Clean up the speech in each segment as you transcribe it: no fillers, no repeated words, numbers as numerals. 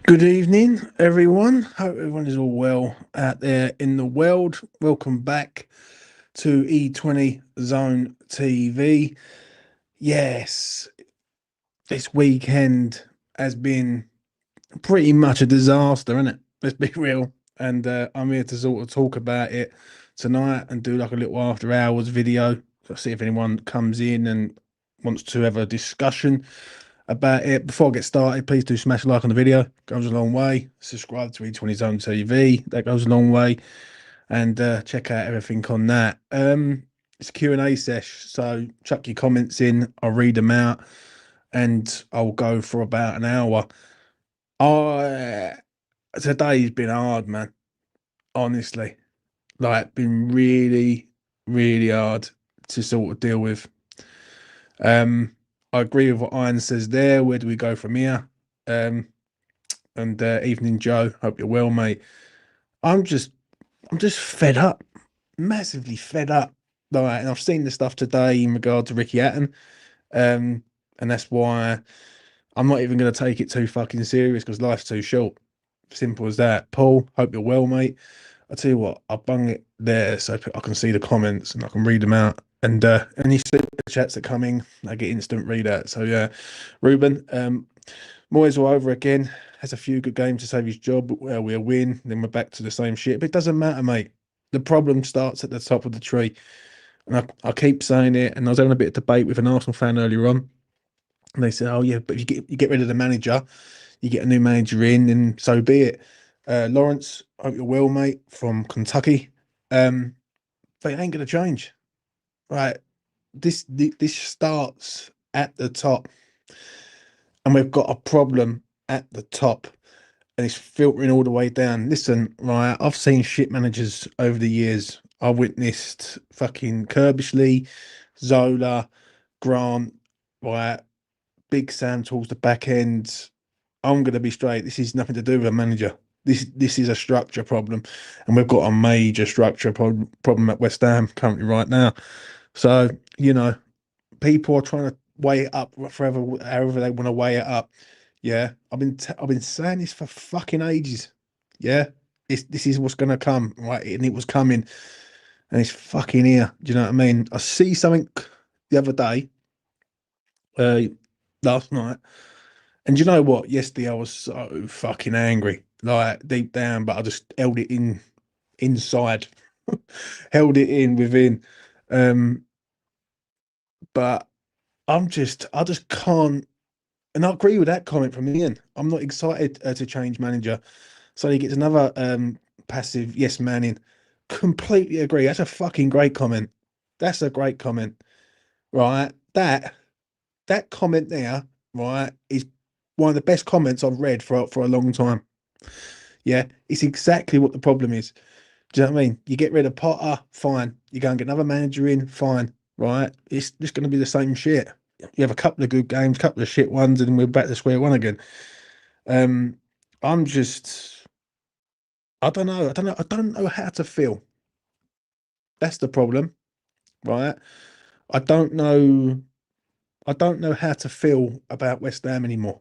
Good evening, everyone. Hope everyone is all well out there in the world. Welcome back to E20 Zone TV. Yes, this weekend has been pretty much a disaster, isn't it? Let's be real. And I'm here to sort of talk about it tonight and do like a little after hours video. So see if anyone comes in and wants to have a discussion about it. Before I get started, please do smash a like on the video. Goes a long way. Subscribe to E20 Zone TV. That goes a long way. And check out everything on that. It's a Q&A sesh, so chuck your comments in. I'll read them out, and I'll go for about an hour. I Today's been hard, man. Honestly, like been really, really hard to sort of deal with. I agree with what Iron says there. Where do we go from here? And evening, Joe. Hope you're well, mate. I'm just, I'm just fed up, massively fed up. Like, and I've seen the stuff today in regard to Ricky Hatton, and that's why I'm not even going to take it too fucking serious because life's too short. Simple as that. Paul, hope you're well, mate. I tell you what, I'll bung it there so I can see the comments and I can read them out. And any super chats that come in, I get instant read out. So yeah, Ruben, Moyes all over again. Has a few good games to save his job. Well, we'll win, then we're back to the same shit. But it doesn't matter, mate. The problem starts at the top of the tree. And I keep saying it. And I was having a bit of debate with an Arsenal fan earlier on. And they said, "Oh yeah, but if you get rid of the manager, you get a new manager in, and so be it." Lawrence, hope you're well, mate, from Kentucky. But it ain't gonna change, right? This starts at the top, and we've got a problem at the top, and it's filtering all the way down. Listen, right? I've seen shit managers over the years. I witnessed fucking Kirbishley, Zola, Grant, right? Big Sam towards the back end. I'm going to be straight. This is nothing to do with a manager. This is a structure problem, and we've got a major structure problem at West Ham currently right now. So people are trying to weigh it up forever, however they want to weigh it up. Yeah, I've been saying this for fucking ages. Yeah, this is what's going to come, right? And it was coming, and it's fucking here. Do you know what I mean? I see something the other day, uh, last night. And you know what? Yesterday I was so fucking angry, like deep down, but I just held it in inside, held it in within. Um, but I just can't. And I agree with that comment from Ian. I'm not excited to change manager. So he gets another passive yes man in. Completely agree. That's a fucking great comment. That's a great comment, right? That comment there, right, is one of the best comments I've read for a long time. Yeah, it's exactly what the problem is. Do you know what I mean? You get rid of Potter, fine. You go and get another manager in, fine. Right? It's just going to be the same shit. You have a couple of good games, couple of shit ones, and we're back to square one again. Um, I'm just, I don't know, I don't know how to feel. That's the problem, right? I don't know, I don't know how to feel about West Ham anymore,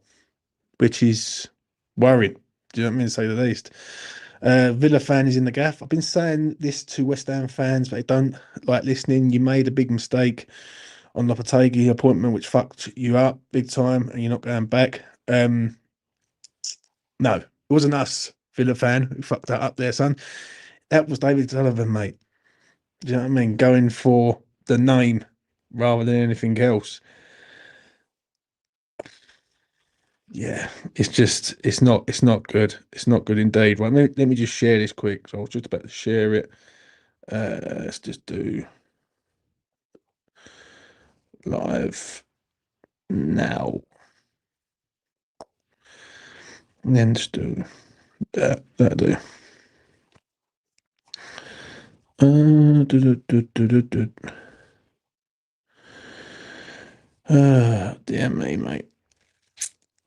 which is worrying. Do you know what I mean? To say the least. Villa fan is in the gaff. I've been saying this to West Ham fans, but they don't like listening. You made a big mistake on Lopetegui appointment, which fucked you up big time, and you're not going back. No, it wasn't us, Villa fan, who fucked that up there, son. That was David Sullivan, mate. Do you know what I mean? Going for the name rather than anything else. Yeah, it's not good. It's not good indeed. Right, let me just share this quick. So I was just about to share it. Let's just do live now. And then just do that. That'll do. Do. Dear me, mate.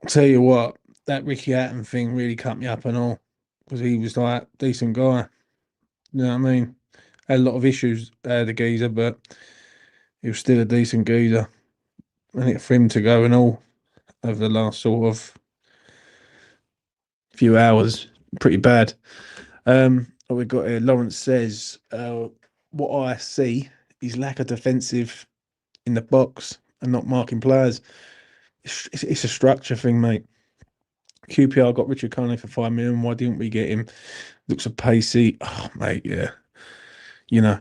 Tell you what, that Ricky Hatton thing really cut me up and all because he was like decent guy. You know what I mean? Had a lot of issues, the geezer, but he was still a decent geezer. And it for him to go and all over the last sort of few hours. Pretty bad. What we got here, Lawrence says, what I see is lack of defensive in the box and not marking players. It's a structure thing, mate. QPR got Richard Conley for 5 million. Why didn't we get him? Looks a pacey. Oh, mate, yeah. You know,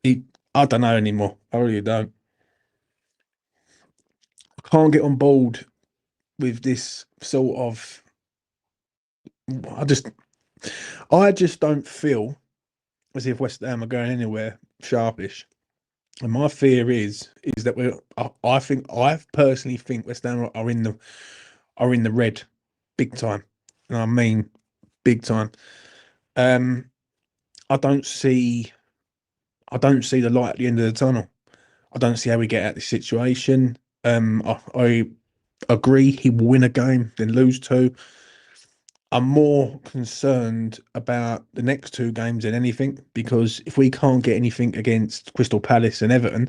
he. I don't know anymore. I really don't. I can't get on board with this sort of. I just, I just don't feel as if West Ham are going anywhere sharpish. And my fear is that we're. I personally think West Ham are in the red, big time, and I mean big time. Um, I don't see I don't see the light at the end of the tunnel. I don't see how we get out of this situation. I agree he will win a game, then lose two. I'm more concerned about the next two games than anything because if we can't get anything against Crystal Palace and Everton,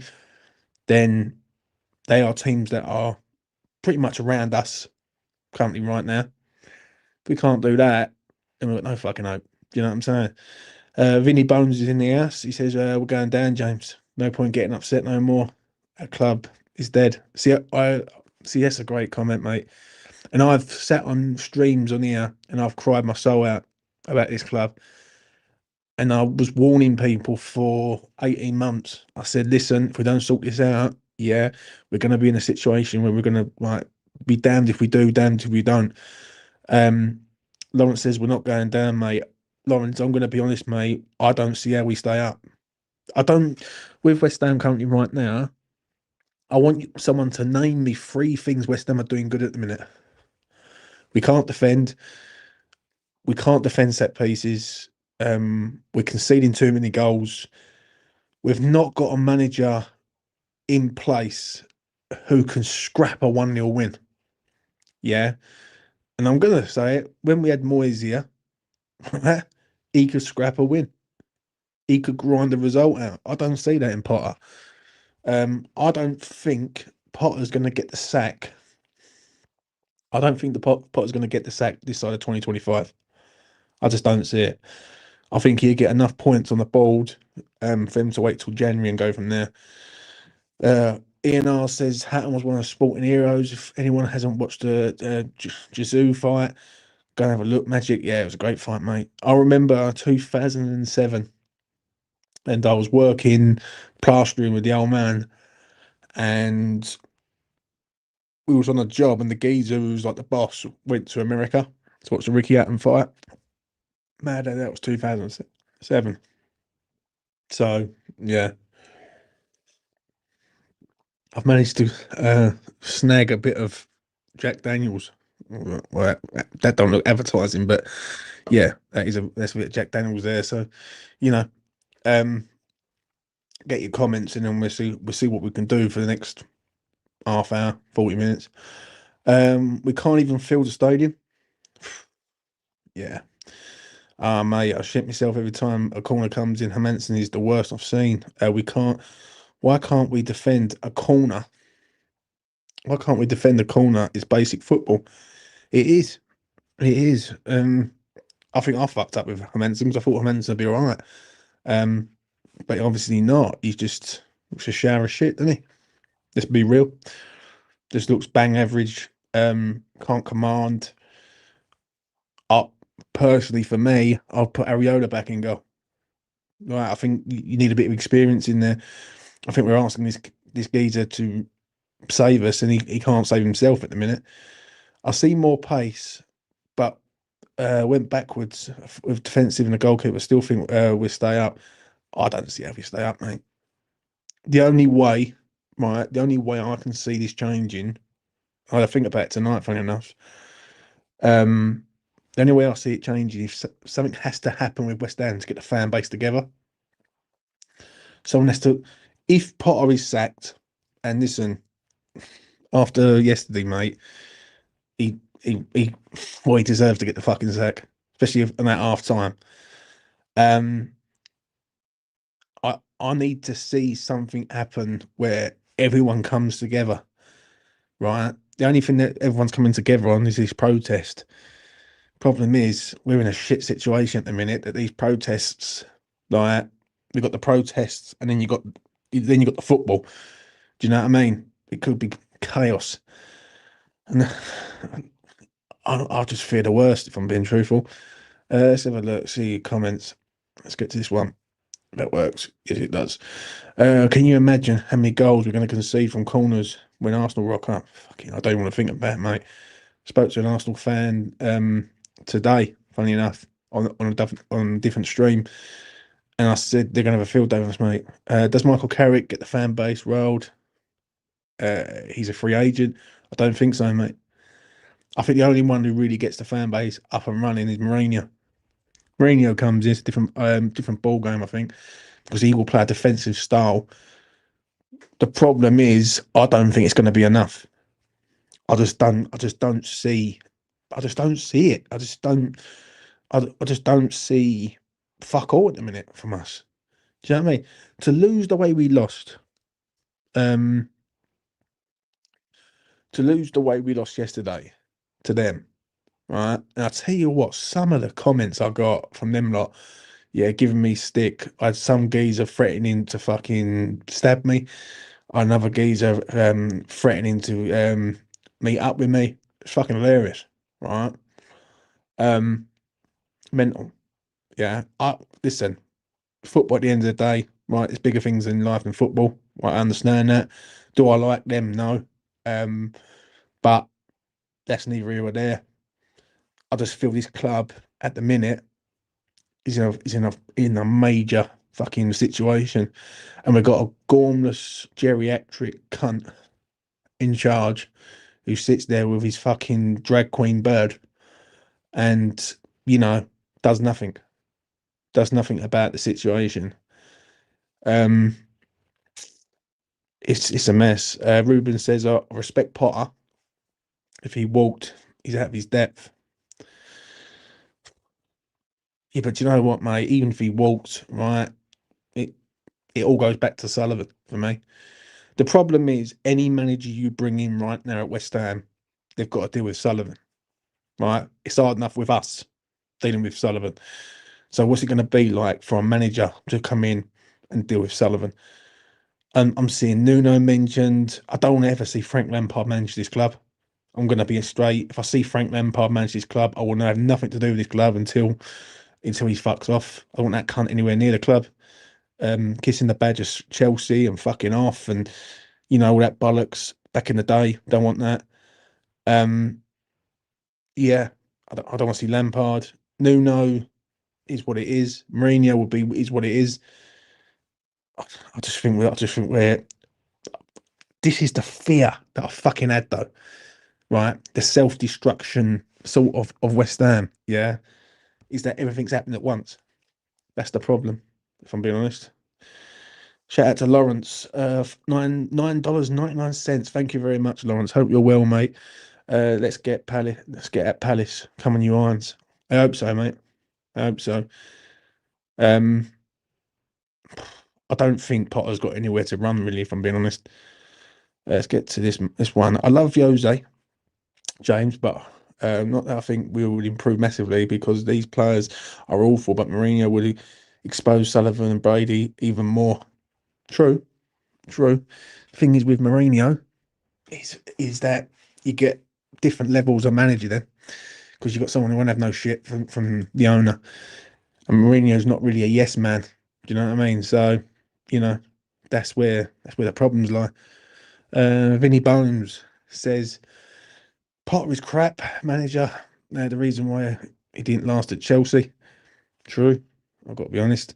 then they are teams that are pretty much around us currently right now. If we can't do that, then we've got no fucking hope. Do you know what I'm saying? Vinny Bones is in the house. He says, we're going down, James. No point getting upset no more. Our club is dead. I see that's a great comment, mate. And I've sat on streams on here and I've cried my soul out about this club. And I was warning people for 18 months. I said, listen, if we don't sort this out, yeah, we're gonna be in a situation where we're gonna like be damned if we do, damned if we don't. Um Lawrence says we're not going down, mate. Lawrence, I'm gonna be honest, mate. I don't see how we stay up. I don't with West Ham currently right now. I want someone to name me three things West Ham are doing good at the minute. We can't defend. We can't defend set pieces. We're conceding too many goals. We've not got a manager in place who can scrap a 1-0 win. Yeah. And I'm going to say it when we had Moyes here, he could scrap a win. He could grind the result out. I don't see that in Potter. I don't think Potter's going to get the sack. I don't think the Potter's going to get the sack this side of 2025. I just don't see it. I think he'll get enough points on the board for him to wait till January and go from there. Ian R says Hatton was one of the sporting heroes. If anyone hasn't watched the Jiu fight, go and have a look. Magic, yeah, it was a great fight, mate. I remember 2007, and I was working plastering with the old man, and we was on a job, and the geezer who was like the boss went to America to watch the Ricky Hatton fight. Mad, that was 2007. So yeah, I've managed to snag a bit of Jack Daniels. Well, that don't look advertising, but yeah, that's a bit of Jack Daniels there. So, you know, get your comments and then we'll see what we can do for the next half hour, 40 minutes. We can't even fill the stadium. Yeah. Mate, I shit myself every time a corner comes in. Hermansen is the worst I've seen. Why can't we defend a corner? Why can't we defend a corner? It's basic football. It is. It is. I think I fucked up with Hermansen because I thought Hermansen would be all right. But obviously not. He's just looks a shower of shit, doesn't he? Let's be real. Just looks bang average. Can't command. Up personally for me, I'll put Areola back in goal. Right, I think you need a bit of experience in there. I think we're asking this geezer to save us, and he can't save himself at the minute. I see more pace, but went backwards with defensive and the goalkeeper. Still think we'll stay up. I don't see how we stay up, mate. The only way, right? The only way I can see this changing. I think about it tonight, funny enough. The only way I see it changing if something has to happen with West Ham to get the fan base together. Someone has to. If Potter is sacked, and listen, after yesterday, mate, he deserves to get the fucking sack, especially in that half time. I need to see something happen where everyone comes together, right? The only thing that everyone's coming together on is this protest. Problem is, we're in a shit situation at the minute. That these protests, like we've got the protests, and then you got the football. Do you know what I mean? It could be chaos, and I just fear the worst if I'm being truthful. Let's have a look. See comments. Let's get to this one. That works. Yes, it does. Can you imagine how many goals we're going to concede from corners when Arsenal rock up? Fucking, I don't want to think about it, mate. Spoke to an Arsenal fan today, funny enough, on a different stream, and I said they're going to have a field day with us, mate. Does Michael Carrick get the fan base rolled? He's a free agent. I don't think so, mate. I think the only one who really gets the fan base up and running is Mourinho. Mourinho comes in, it's a different ball game, I think, because he will play a defensive style. The problem is, I don't think it's going to be enough. I just don't see. I just don't see it. I just don't see fuck all at the minute from us. Do you know what I mean? To lose the way we lost, um, to lose the way we lost yesterday to them, right? And I tell you what, some of the comments I got from them lot, yeah, giving me stick. I had some geezer threatening to fucking stab me. Another geezer threatening to meet up with me. It's fucking hilarious, right? Um, Mental. Yeah. Listen, football at the end of the day, right? There's bigger things in life than football. Right, I understand that. Do I like them? No. But that's neither here or there. I just feel this club at the minute is in a major fucking situation, and we've got a gormless geriatric cunt in charge who sits there with his fucking drag queen bird and does nothing about the situation. Um, it's a mess. Ruben says, I respect Potter. If he walked, he's out of his depth. Yeah, but you know what, mate? Even if he walked, right, it it all goes back to Sullivan for me. The problem is any manager you bring in right now at West Ham, they've got to deal with Sullivan, right? It's hard enough with us dealing with Sullivan. So what's it going to be like for a manager to come in and deal with Sullivan? And I'm seeing Nuno mentioned. I don't want to ever see Frank Lampard manage this club. I'm going to be straight. If I see Frank Lampard manage this club, I will have nothing to do with this club until he fucks off. I don't want that cunt anywhere near the club. Kissing the badge of Chelsea and fucking off, and all that bollocks back in the day. Don't want that. Yeah, I don't want to see Lampard. Nuno is what it is. Mourinho is what it is. I just think we're. This is the fear that I fucking had though, right? The self destruction sort of West Ham. Yeah, is that everything's happening at once. That's the problem, if I'm being honest. Shout out to Lawrence, $9.99. Thank you very much, Lawrence. Hope you're well, mate. Let's get Palace. Let's get at Palace. Come on, you irons. I hope so, mate. I hope so. I don't think Potter's got anywhere to run, really, if I'm being honest. Let's get to this one. I love Jose, James, but not that I think we would improve massively because these players are awful, but Mourinho would expose Sullivan and Brady even more. True. The thing is with Mourinho is that you get different levels of manager then because you've got someone who won't have no shit from the owner. And Mourinho's not really a yes man. Do you know what I mean? So, that's where the problems lie. Vinny Bones says Potter is crap manager. The reason why he didn't last at Chelsea. True. I've got to be honest.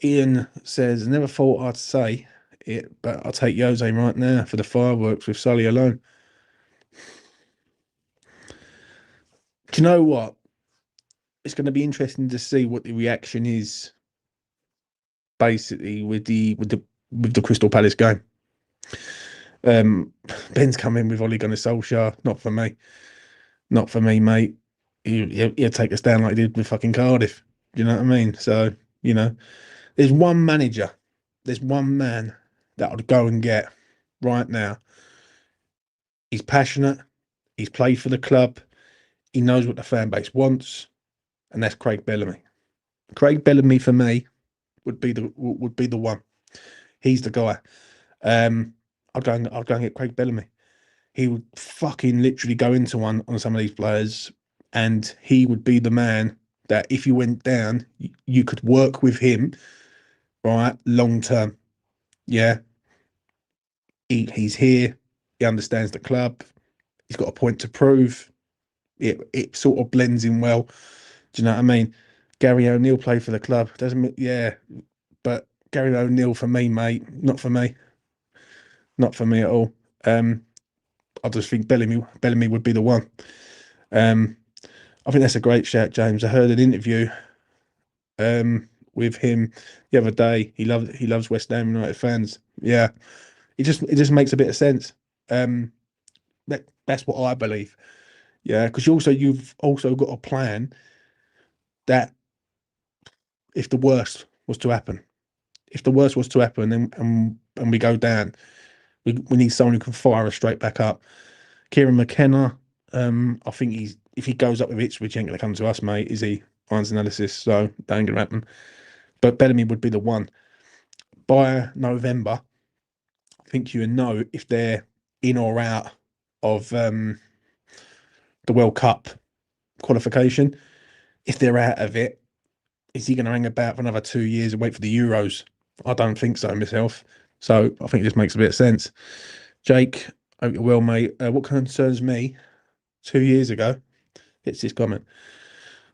Ian says, never thought I'd say it, but I'll take Jose right now for the fireworks with Sully alone. Do you know what? It's going to be interesting to see what the reaction is basically with the Crystal Palace game. Ben's coming with Ole Gunnar Solskjaer. Not for me. Not for me, mate. He'll take us down like he did with fucking Cardiff. Do you know what I mean? So, there's one manager, there's one man that I'd go and get right now. He's passionate. He's played for the club. He knows what the fan base wants, and that's Craig Bellamy. Craig Bellamy for me would be the one. He's the guy. I'll go and get Craig Bellamy. He would fucking literally go into one on some of these players, and he would be the man that if you went down, you could work with him, right, long term. Yeah, he's here. He understands the club. He's got a point to prove. It sort of blends in well. Do you know what I mean? Gary O'Neill played for the club, doesn't? Yeah, but Gary O'Neill for me, mate, not for me, not for me at all. I just think Bellamy would be the one. Um, I think that's a great shout, James. I heard an interview with him the other day. He loves West Ham United fans. Yeah, it just makes a bit of sense. That's what I believe. Yeah, because you've also got a plan that if the worst was to happen, and we go down, we need someone who can fire us straight back up. Kieran McKenna, I think if he goes up with Ipswich, he ain't gonna come to us, mate. Is he? Finds analysis, so that ain't gonna happen. But Bellamy would be the one. By November, I think you know if they're in or out of the World Cup qualification. If they're out of it, is he going to hang about for another 2 years and wait for the Euros? I don't think so myself. So I think this makes a bit of sense. Jake, hope you're well, mate. What concerns me 2 years ago, it's this comment.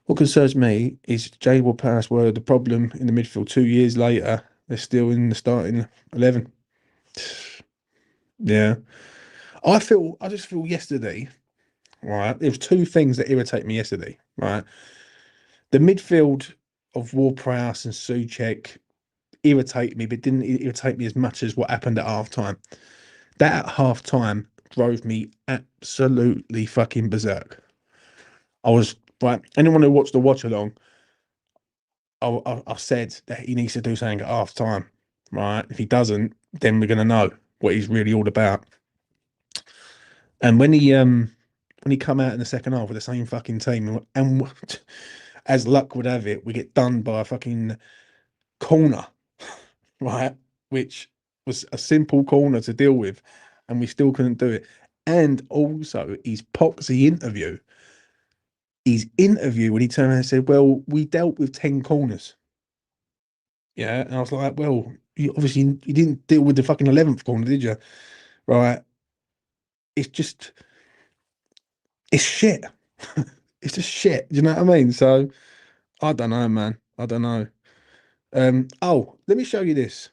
What concerns me is Jay will pass were the problem in the midfield. 2 years later, they're still in the starting 11. Yeah. I just feel yesterday, right? There was two things that irritate me yesterday, right? The midfield of Ward-Prowse and Souček irritated me, but didn't irritate me as much as what happened at half time. That at half time drove me absolutely fucking berserk. I was right. Anyone who watched the watch along, I said that he needs to do something at half time. Right. If he doesn't, then we're gonna know what he's really all about. And when he come out in the second half with the same fucking team, and as luck would have it, we get done by a fucking corner, right? Which was a simple corner to deal with, and we still couldn't do it. And also his poxy interview, when he turned around and said, "Well, we dealt with 10 corners." Yeah, and I was like, "Well, you didn't deal with the fucking 11th corner, did you?" Right? It's just it's shit. It's just shit. Do you know what I mean? So I don't know, man. I don't know. Oh, let me show you this.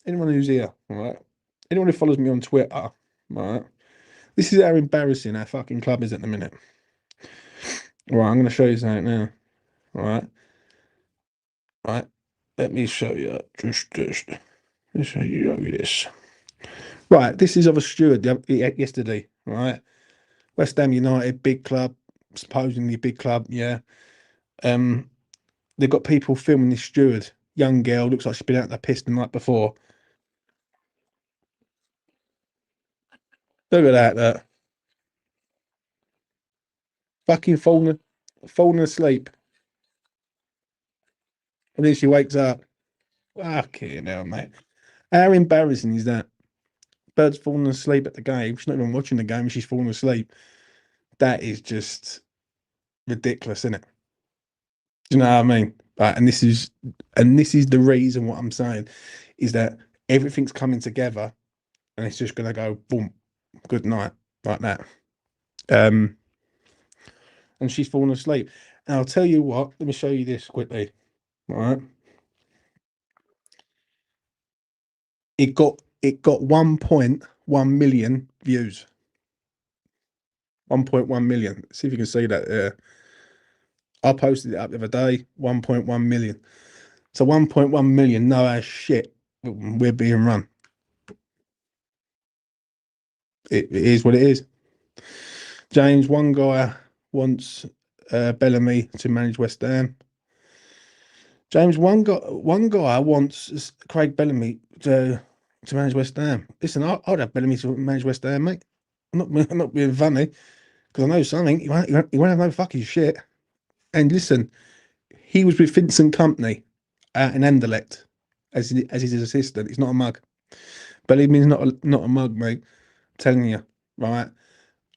Anyone who's here, all right? Anyone who follows me on Twitter, all right? This is how embarrassing our fucking club is at the minute. All right, I'm going to show you something now. All right, all right. Let me show you. Let me show you this. Right, this is of a steward yesterday. All right, West Ham United, big club, supposedly big club. Yeah. They've got people filming this steward, young girl, looks like she's been out the piss the night before. Look at that. Fucking falling asleep, and then she wakes up. Fucking hell, mate. How embarrassing is that? Bird's falling asleep at the game. She's not even watching the game. She's falling asleep. That is just ridiculous, isn't it? Do you know what I mean? And this is the reason what I'm saying is that everything's coming together, and it's just gonna go boom, good night, like that. Um, and she's fallen asleep. And I'll tell you what. Let me show you this quickly. All right. It got 1.1 million views. 1.1 million. See if you can see that there. I posted it up the other day. 1.1 million. So 1.1 million know our shit we're being run. It is what it is. James, one guy wants Bellamy to manage West Ham. James, one guy wants Craig Bellamy to manage West Ham. Listen, I'd have Bellamy to manage West Ham, mate. I'm not being funny. because I know something. He won't have no fucking shit. And listen, he was with Vincent Company in Anderlecht as his assistant. He's not a mug. Believe me, he's not a mug, mate. I'm telling you, right?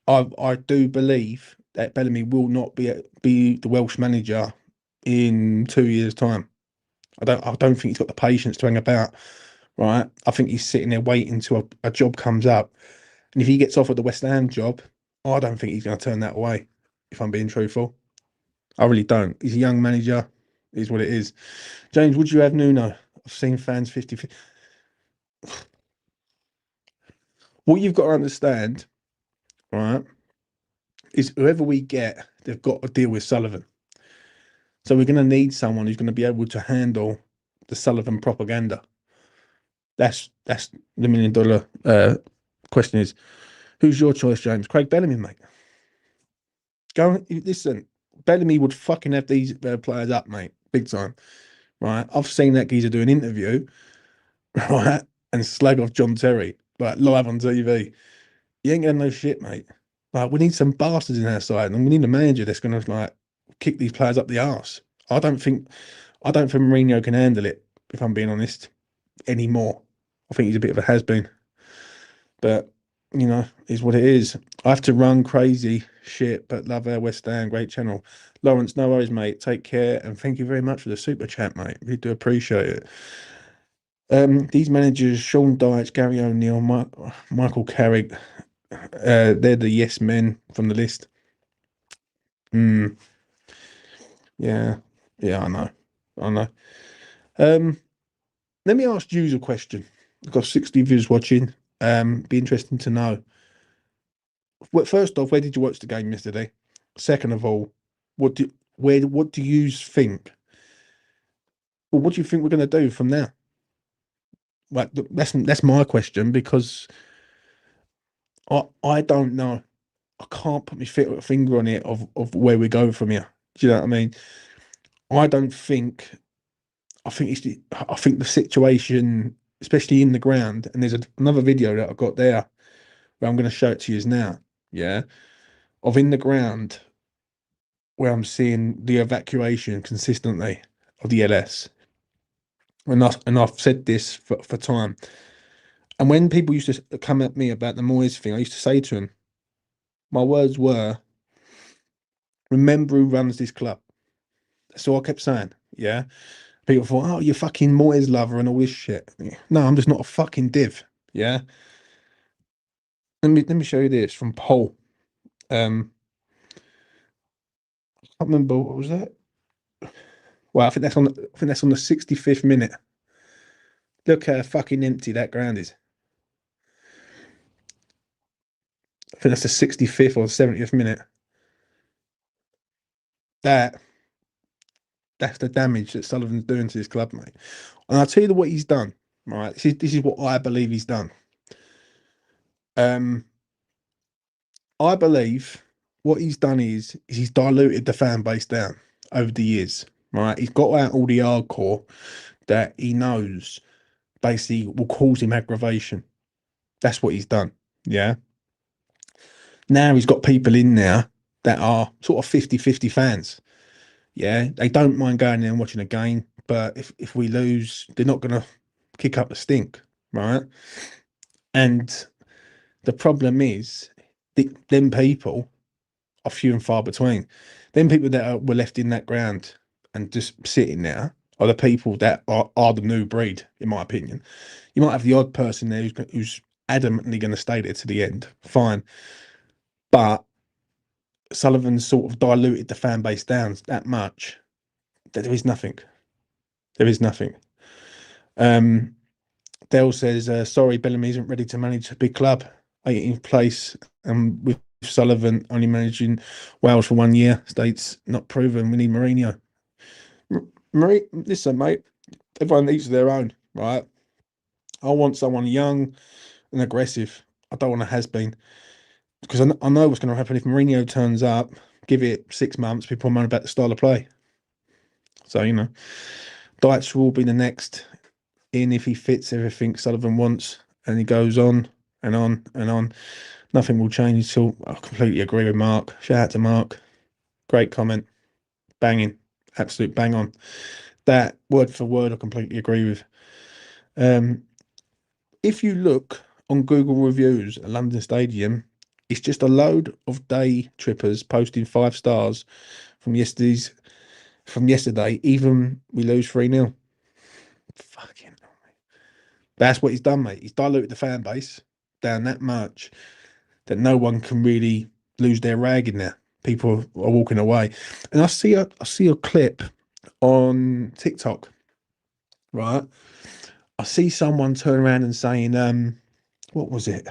I do believe that Bellamy will not be the Welsh manager in 2 years' time. I don't think he's got the patience to hang about, right? I think he's sitting there waiting until a job comes up. And if he gets offered the West Ham job, I don't think he's going to turn that away, if I'm being truthful. I really don't. He's a young manager, is what it is. James, would you have Nuno? I've seen fans 50. What you've got to understand, right, is whoever we get, they've got to deal with Sullivan. So we're going to need someone who's going to be able to handle the Sullivan propaganda. That's the $1 million question is, who's your choice, James? Craig Bellamy, mate. Go listen. Bellamy would fucking have these players up, mate, big time. Right? I've seen that geezer do an interview, right, and slag off John Terry like live on TV. You ain't getting no shit, mate. Like we need some bastards in our side, and we need a manager that's going to like kick these players up the arse. I don't think Mourinho can handle it. If I'm being honest, anymore. I think he's a bit of a has been. But is what it is. I have to run crazy shit, but love our West Ham, great channel. Lawrence, no worries, mate. Take care, and thank you very much for the super chat, mate. We do appreciate it. These managers, Sean Dyche, Gary O'Neill, Michael Carrick, they're the yes men from the list. Yeah, yeah, I know. Let me ask you a question. I've got 60 viewers watching. Be interesting to know. Well, first off, where did you watch the game yesterday? Second of all, what do you think? Well, what do you think we're going to do from now? Like that's my question because I don't know. I can't put my finger on it of where we go from here. Do you know what I mean? I don't think. I think the situation, especially in the ground, and there's another video that I've got there where I'm going to show it to you now. Yeah, of in the ground where I'm seeing the evacuation consistently of the LS. And I've said this for time. And when people used to come at me about the Moyes thing, I used to say to them, my words were, remember who runs this club. That's all I kept saying. Yeah. People thought, oh, you're fucking Moyes lover and all this shit. No, I'm just not a fucking div. Yeah. Let me show you this from Paul. I can't remember what was that. Well, I think that's on the 65th minute. Look how fucking empty that ground is. I think that's the 65th or 70th minute. That's the damage that Sullivan's doing to his club, mate. And I'll tell you what he's done. Right, this is what I believe he's done. I believe what he's done is he's diluted the fan base down over the years. Right, he's got out all the hardcore that he knows basically will cause him aggravation. That's what he's done. Yeah. Now he's got people in there that are sort of 50-50 fans. Yeah, they don't mind going there and watching a game, but if we lose, they're not going to kick up the stink, right? And the problem is, them people are few and far between. Them people that were left in that ground and just sitting there are the people that are the new breed, in my opinion. You might have the odd person there who's adamantly going to stay there to the end, fine. But Sullivan's sort of diluted the fan base down that much that there is nothing. There is nothing. Dale says, sorry, Bellamy isn't ready to manage a big club. 18th place, and with Sullivan only managing Wales for 1 year, states not proven. We need Mourinho. Listen, mate, everyone needs their own, right? I want someone young and aggressive. I don't want a has-been. Because I know what's going to happen if Mourinho turns up, give it 6 months, people moan about the style of play. So, Dyche will be the next in if he fits everything Sullivan wants, and he goes on and on and on. Nothing will change until I completely agree with Mark. Shout out to Mark. Great comment. Banging. Absolute bang on. That word for word, I completely agree with. Um, if you look on Google reviews at London Stadium, it's just a load of day trippers posting 5 stars from yesterday. Even we lose 3-0. Fucking. That's what he's done, mate. He's diluted the fan base down that much that no one can really lose their rag in there. People are walking away, and I see a clip on TikTok, right? I see someone turn around and saying, what was it?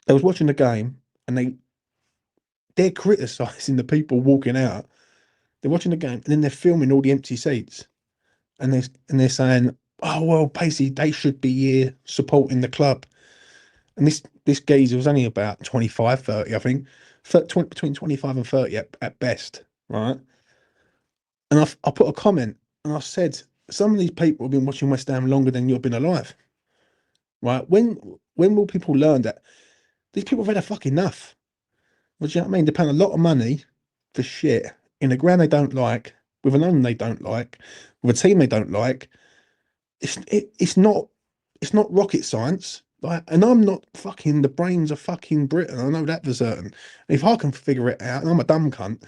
They was watching the game and they're criticizing the people walking out. They're watching the game and then they're filming all the empty seats, and they're saying, "Oh well, basically they should be here supporting the club." And this geezer was only about 25, 30, I think, between 25 and 30 at best, right? And I put a comment and I said, some of these people have been watching West Ham longer than you've been alive, right? When will people learn that these people have had a fuck enough? Well, do you know what I mean? They're paying a lot of money for shit in a ground they don't like, with an owner they don't like, with a team they don't like. It's not rocket science. Like, and I'm not fucking the brains of fucking Britain. I know that for certain. And if I can figure it out, and I'm a dumb cunt,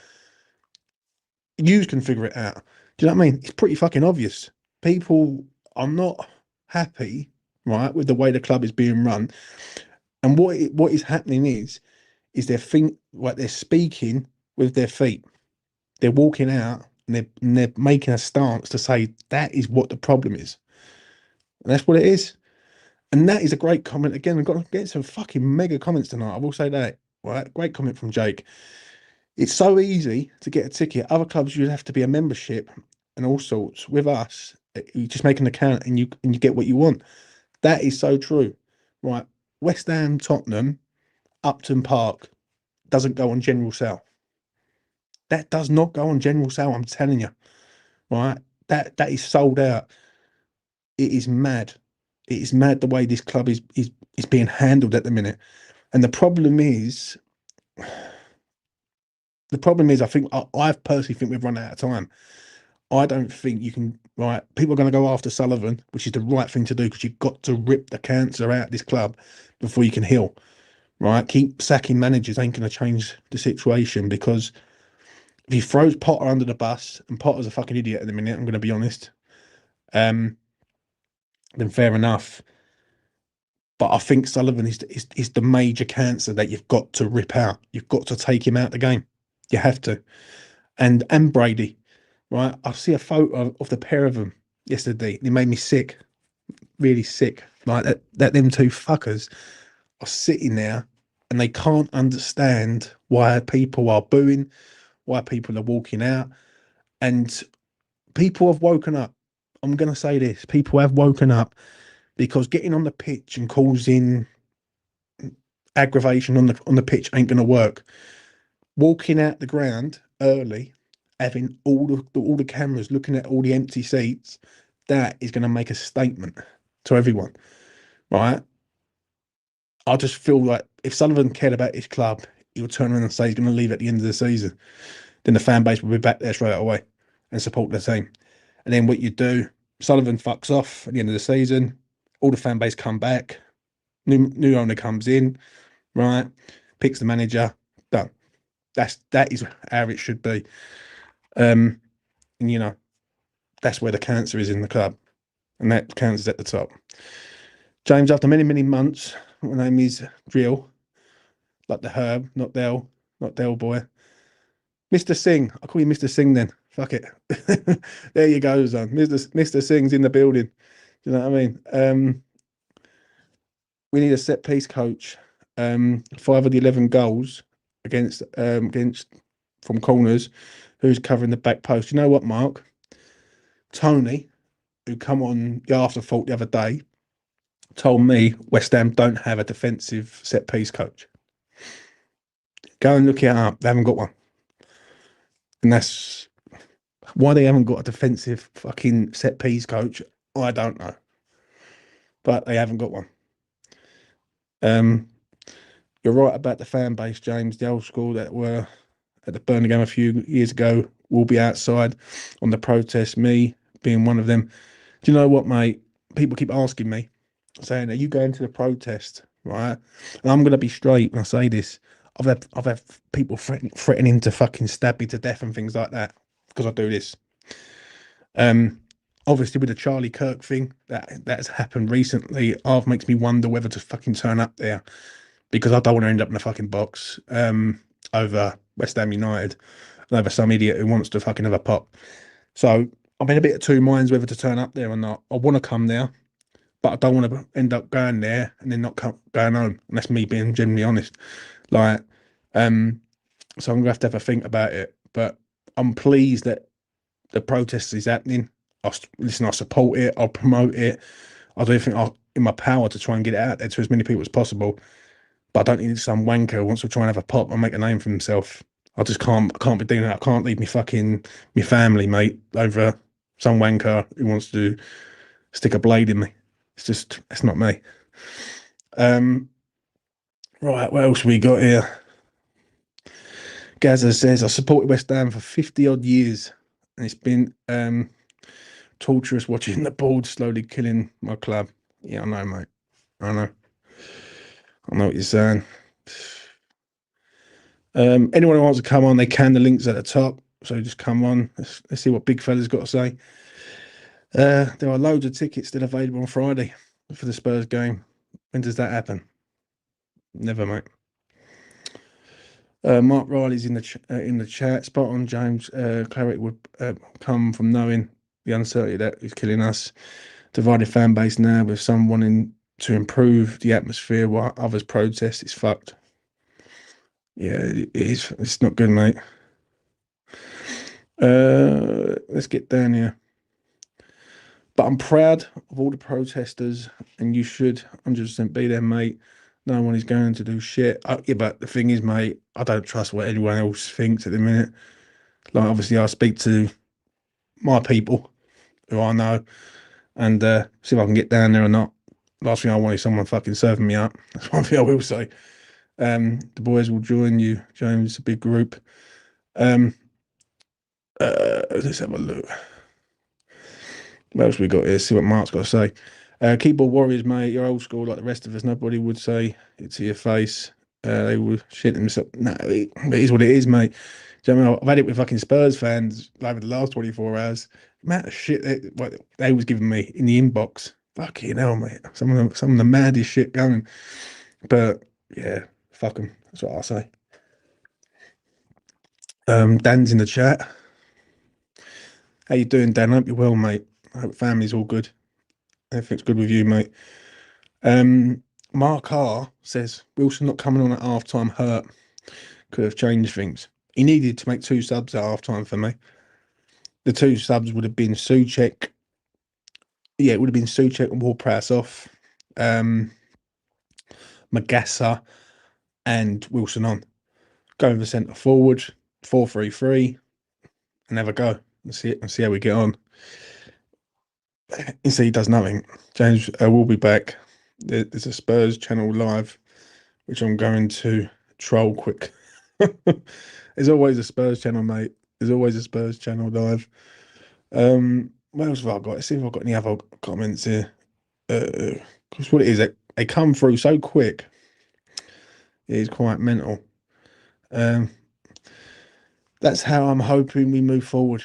you can figure it out. Do you know what I mean? It's pretty fucking obvious. People are not happy, right, with the way the club is being run. And what is happening is they're speaking with their feet. They're walking out and they're making a stance to say that is what the problem is. And that's what it is. And that is a great comment. Again, we've got to get some fucking mega comments tonight. I will say that. Right? Great comment from Jake. It's so easy to get a ticket. Other clubs, you have to be a membership and all sorts. With us, you just make an account and you get what you want. That is so true. Right. West Ham, Tottenham, Upton Park doesn't go on general sale. That does not go on general sale, I'm telling you. Right? That is sold out. It is mad. It is mad the way this club is being handled at the minute. And the problem is, I personally think we've run out of time. I don't think you can. Right, people are going to go after Sullivan, which is the right thing to do because you've got to rip the cancer out of this club before you can heal. Right, keep sacking managers ain't going to change the situation because if he throws Potter under the bus, and Potter's a fucking idiot at the minute, I'm going to be honest. Um, then fair enough. But I think Sullivan is the major cancer that you've got to rip out. You've got to take him out of the game. You have to. And Brady, right? I see a photo of the pair of them yesterday. It made me sick, really sick. Like that them two fuckers are sitting there and they can't understand why people are booing, why people are walking out, and people have woken up. I'm going to say this: people have woken up because getting on the pitch and causing aggravation on the pitch ain't going to work. Walking out the ground early, having all the cameras looking at all the empty seats, that is going to make a statement to everyone, right? I just feel like if Sullivan cared about his club, he would turn around and say he's going to leave at the end of the season. Then the fan base will be back there straight away and support the team. And then what you do, Sullivan fucks off at the end of the season. All the fan base come back. New owner comes in, right? Picks the manager. Done. That is how it should be. And that's where the cancer is in the club, and that cancer's at the top. James, after many, many months, my name is Drill, like the herb, not Del boy. Mr. Singh, I'll call you Mr. Singh then. Fuck it. There you go, son. Mr. Singh's in the building. Do you know what I mean? We need a set piece coach. 5 of the 11 goals against from corners. Who's covering the back post? You know what, Mark? Tony, who come on the afterthought the other day, told me West Ham don't have a defensive set piece coach. Go and look it up. They haven't got one. And that's why they haven't got a defensive fucking set piece coach. I don't know. But they haven't got one. You're right about the fan base, James. The old school that were at the Birmingham a few years ago will be outside on the protest, me being one of them. Do you know what, mate? People keep asking me, saying, "Are you going to the protest?" Right? And I'm gonna be straight when I say this. I've had people threatening to fucking stab me to death and things like that because I do this. Um, Obviously with the Charlie Kirk thing that's happened recently, half makes me wonder whether to fucking turn up there because I don't want to end up in a fucking box over West Ham United and over some idiot who wants to fucking have a pop. So I'm in a bit of two minds whether to turn up there or not. I want to come there, but I don't want to end up going there and then not going home. And that's me being genuinely honest. Like, so I'm gonna have to think about it. But I'm pleased that the protest is happening. Listen, I support it. I'll promote it. I'll do everything in my power to try and get it out there to as many people as possible. But I don't need some wanker who wants to try and have a pop and make a name for himself. I just can't. I can't be doing that. I can't leave me family, mate, over some wanker who wants to stick a blade in me. It's not me. Um, right, what else we got here? Gaza says I supported West Ham for 50 odd years, and it's been torturous watching the board slowly killing my club. Yeah, I know, mate. I know. I know what you're saying. Anyone who wants to come on, they can. The link's at the top, so just come on. Let's see what Big Fella's got to say. There are loads of tickets still available on Friday for the Spurs game. When does that happen? Never, mate. Mark Riley's in the chat. Spot on, James. Clarity would come from knowing the uncertainty that is killing us. Divided fan base now with some wanting to improve the atmosphere while others protest. It's fucked. Yeah, it is. It's not good, mate. Let's get down here. But I'm proud of all the protesters, and you should 100% be there, mate. No one is going to do shit. Yeah, but the thing is, mate, I don't trust what anyone else thinks at the minute. Like, obviously, I speak to my people who I know and see if I can get down there or not. Last thing I want is someone fucking serving me up. That's one thing I will say. The boys will join you, James. It's a big group. Let's have a look. What else we got here? See what Mark's got to say. Keyboard warriors, mate. You're old school like the rest of us. Nobody would say it to your face. They would shit themselves. No, it is what it is, mate. Do you know what I mean? I've had it with fucking Spurs fans over the last 24 hours. The amount of shit they was giving me in the inbox. Fucking hell, mate. Some of the maddest shit going. But yeah, fuck them. That's what I say. Dan's in the chat. How you doing, Dan? Hope you're well, mate. I hope family's all good. Everything's good with you, mate. Mark R says Wilson not coming on at half time hurt. Could have changed things. He needed to make two subs at half time for me. The two subs would have been Souček. Yeah, it would have been Souček and Ward-Prowse off. Magassa and Wilson on. Go over centre forward, 4-3-3, and have a go. Let's see how we get on. You see, he does nothing. James will be back. There's a Spurs channel live, which I'm going to troll quick. There's always a Spurs channel, mate. There's always a Spurs channel live. What else have I got? Let's see if I've got any other comments here. Because what it is, they come through so quick. It is quite mental. That's how I'm hoping we move forward.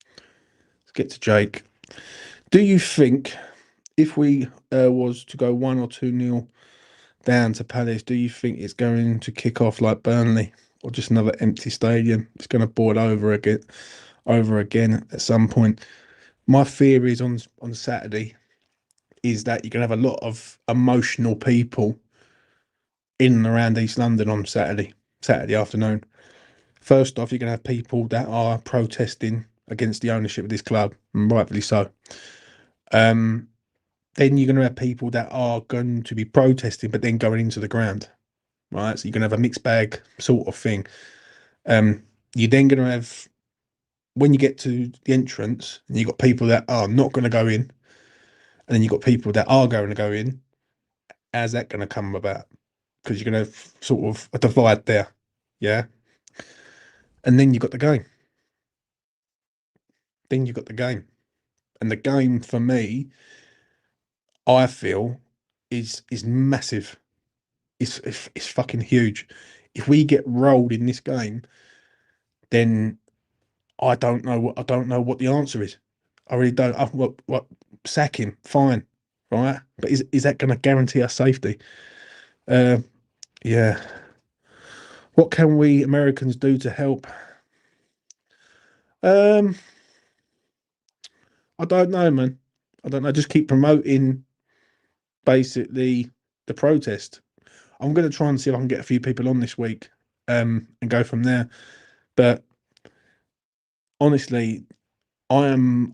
Let's get to Jake. Do you think if we was to go 1 or 2-0 down to Palace, do you think it's going to kick off like Burnley or just another empty stadium? It's going to boil over again at some point. My theory is on Saturday is that you're going to have a lot of emotional people in and around East London on Saturday afternoon. First off, you're going to have people that are protesting against the ownership of this club, and rightfully so. Then you're going to have people that are going to be protesting, but then going into the ground, right? So you're going to have a mixed bag sort of thing. You're then going to have, when you get to the entrance, and you've got people that are not going to go in, and then you've got people that are going to go in. How's that going to come about? because you're going to have sort of a divide there. Yeah. And then you've got the game. Then you've got the game. And the game for me, I feel, is massive. It's fucking huge. If we get rolled in this game, then I don't know what the answer is. I really don't. What sack him? Fine, right? But is that going to guarantee us safety? Uh, yeah. What can we Americans do to help? Um, I don't know, man. I don't know. Just keep promoting basically the protest. I'm going to try and see if I can get a few people on this week, and go from there. But honestly, I'm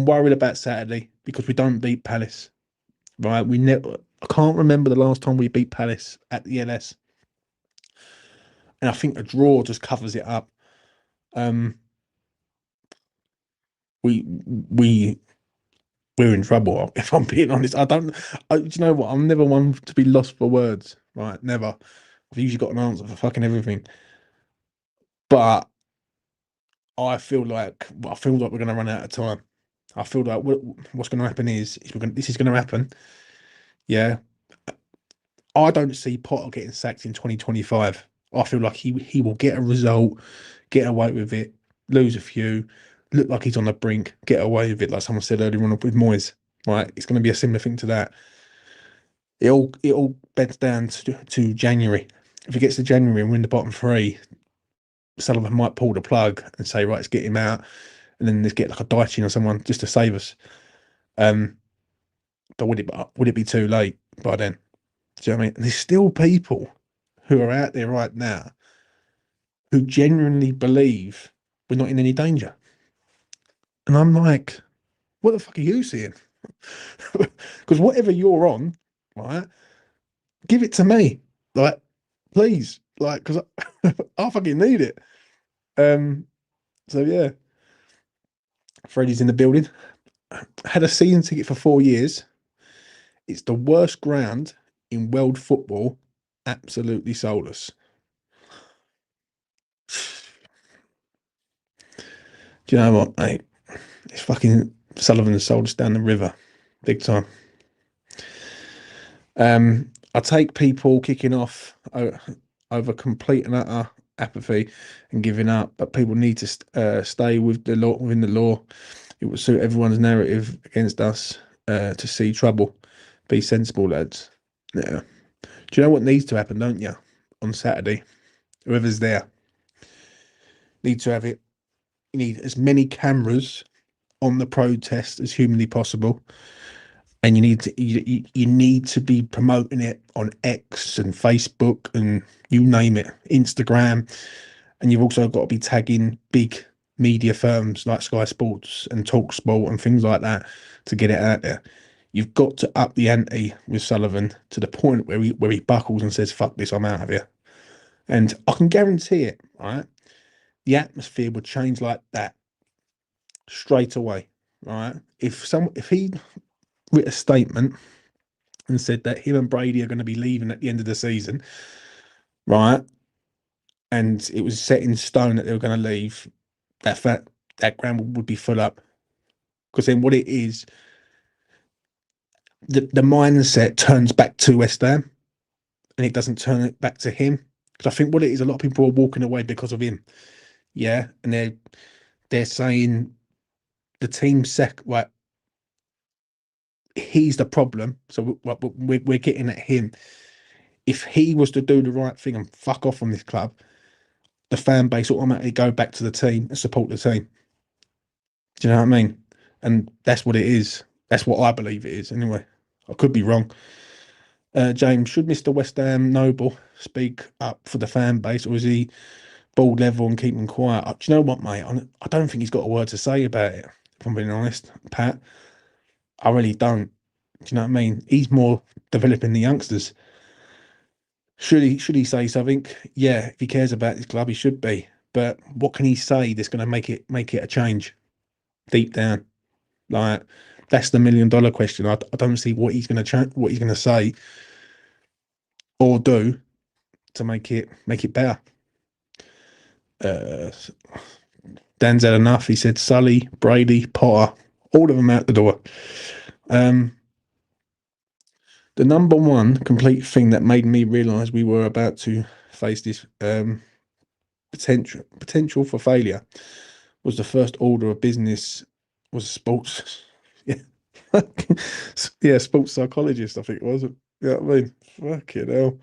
worried about Saturday because we don't beat Palace. Right? We never. I can't remember the last time we beat Palace at the LS, and I think a draw just covers it up. Um, we we we're in trouble. If I'm being honest, I don't. Do you know what? I'm never one to be lost for words. Right? Never. I've usually got an answer for fucking everything. But I feel like we're going to run out of time. I feel like what's going to happen is this is going to happen. Yeah, I don't see Potter getting sacked in 2025. I feel like he will get a result, get away with it, lose a few, look like he's on the brink, get away with it, like someone said earlier on with Moyes. Right, it's going to be a similar thing to that. It all bends down to January. If it gets to January and we're in the bottom three, Sullivan might pull the plug and say, right, let's get him out, and then let's get like a Daichi or someone just to save us. Um, but would it be too late by then? Do you know what I mean? There's still people who are out there right now who genuinely believe we're not in any danger. And I'm like, what the fuck are you seeing? Because whatever you're on, right, give it to me. Like, please. Like, because I fucking need it. Um, so yeah, Freddie's in the building. Had a season ticket for 4 years. It's the worst ground in world football. Absolutely soulless. Do you know what, mate? It's fucking Sullivan sold us down the river, big time. I take people kicking off over complete and utter apathy and giving up, but people need to stay with the law within the law. It will suit everyone's narrative against us to see trouble. Be sensible, lads. Yeah. Do you know what needs to happen? Don't you? On Saturday, whoever's there need to have it. You need as many cameras on the protest as humanly possible, and you need to be promoting it on X and Facebook and you name it, Instagram, and you've also got to be tagging big media firms like Sky Sports and Talksport and things like that to get it out there. You've got to up the ante with Sullivan to the point where he buckles and says, "Fuck this, I'm out of here." And I can guarantee it, right? The atmosphere would change like that straight away, right? If he writ a statement and said that him and Brady are going to be leaving at the end of the season, right? And it was set in stone that they were going to leave, that ground would be full up. Because then what it is, the mindset turns back to West Ham, and it doesn't turn it back to him. Because I think what it is, a lot of people are walking away because of him. Yeah, and they're saying the team right, he's the problem. So we're getting at him. If he was to do the right thing and fuck off from this club, the fan base automatically go back to the team and support the team. Do you know what I mean? And that's what it is. That's what I believe it is. Anyway, I could be wrong. James, should Mr. West Ham Noble speak up for the fan base, or is he bald level and keep them quiet? Do you know what, mate? I don't think he's got a word to say about it. If I'm being honest, Pat, I really don't. Do you know what I mean? He's more developing the youngsters. Should he say something? Yeah, if he cares about his club, he should be. But what can he say that's going to make it a change deep down? Like that's the $1 million question. I don't see what he's going to what he's going to say or do to make it better. Dan's had enough. He said Sully, Brady, Potter, all of them out the door. The number one complete thing that made me realise we were about to face this potential for failure was the first order of business was sports. Yeah, yeah, sports psychologist. I think it was. Yeah, I mean, fucking hell.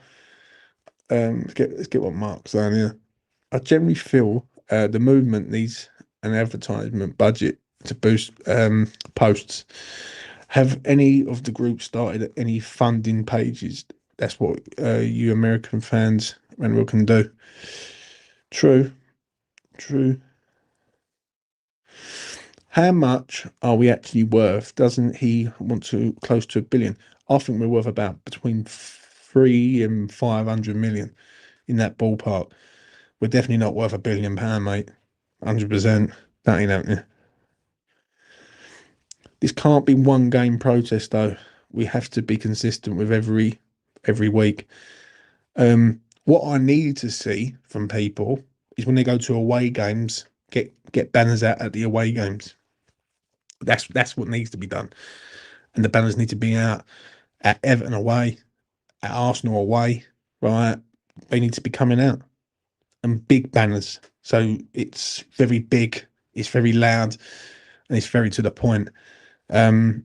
Let's get what Mark's saying here. I generally feel the movement needs an advertisement budget to boost posts. Have any of the groups started any funding pages? That's what you American fans Manuel can do. True, true. How much are we actually worth? Doesn't he want to close to $1 billion? I think we're worth about between 3 and 500 million in that ballpark. We're definitely not worth £1 billion, mate. 100%. That ain't happening. This can't be one game protest though. We have to be consistent with every week. What I need to see from people is when they go to away games, get banners out at the away games. That's what needs to be done. And the banners need to be out at Everton away, at Arsenal away, right? They need to be coming out. And big banners. So it's very big, it's very loud, and it's very to the point. I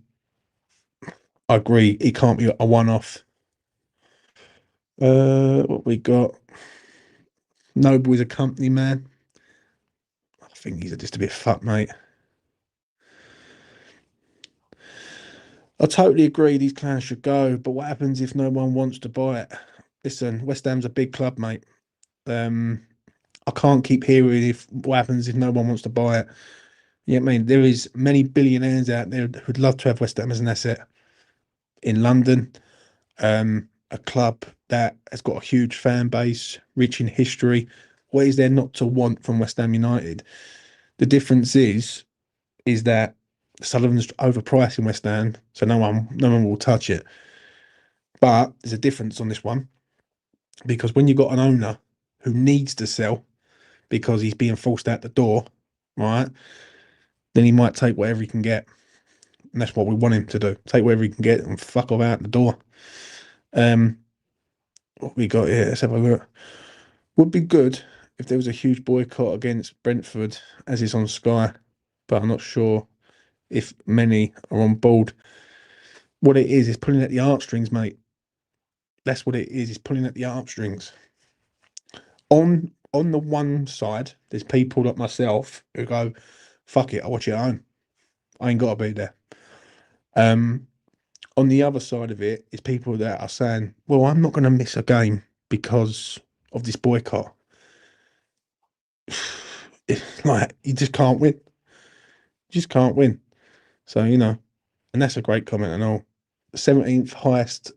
agree. It can't be a one-off. What we got? Noble is a company man. I think he's just a bit fucked, mate. I totally agree these clans should go, but what happens if no one wants to buy it? Listen, West Ham's a big club, mate. I can't keep hearing if what happens if no one wants to buy it. Yeah, I mean, there is many billionaires out there who'd love to have West Ham as an asset in London. A club that has got a huge fan base, rich in history. What is there not to want from West Ham United? The difference is that Sullivan's overpriced in West Ham, so no one will touch it. But there's a difference on this one because when you've got an owner who needs to sell because he's being forced out the door, right? Then he might take whatever he can get. And that's what we want him to do. Take whatever he can get and fuck off out the door. What we got here, let's have a look. Would be good if there was a huge boycott against Brentford, as is on Sky, but I'm not sure if many are on board. What it is pulling at the heartstrings, mate. That's what it is. It's pulling at the heartstrings. On the one side, there's people like myself who go, "Fuck it, I watch it at home. I ain't got to be there." On the other side of it is people that are saying, "Well, I'm not going to miss a game because of this boycott." It's like you just can't win. You just can't win. So and that's a great comment and all. 17th highest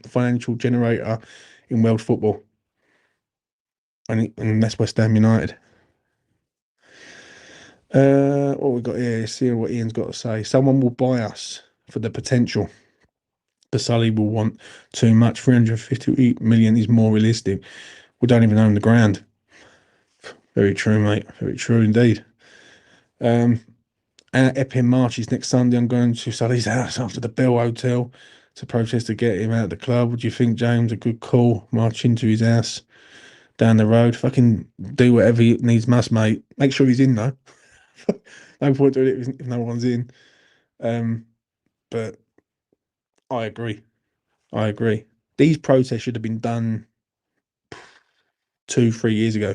financial generator in world football, and that's West Ham United. What we got here? See what Ian's got to say. Someone will buy us for the potential. But Sully will want too much. 350 million is more realistic. We don't even own the ground. Very true, mate. Very true indeed. And Epping marches next Sunday. I'm going to Sully's house after the Bell Hotel to protest to get him out of the club. Would you think, James? A good call. March into his house down the road. Fucking do whatever he needs must, mate. Make sure he's in, though. No point doing it if no one's in. But I agree. I agree. These protests should have been done 2-3 years ago.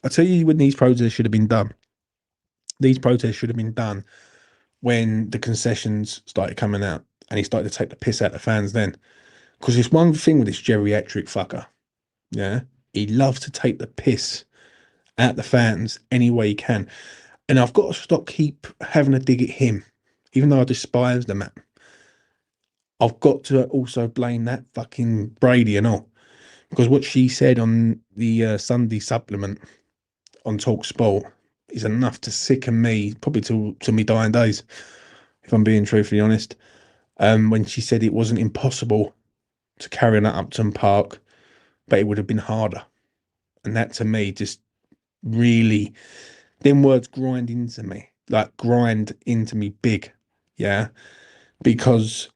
I'll tell you when these protests should have been done. These protests should have been done when the concessions started coming out and he started to take the piss out of the fans then. Because there's one thing with this geriatric fucker. Yeah. He loves to take the piss at the fans any way he can. And I've got to keep having a dig at him, even though I despise the man. I've got to also blame that fucking Brady and all. Because what she said on the Sunday supplement on Talk Sport is enough to sicken me, probably to me dying days, if I'm being truthfully honest. When she said it wasn't impossible to carry on at Upton Park but it would have been harder. And that to me just really, them words grind into me big. Yeah. Because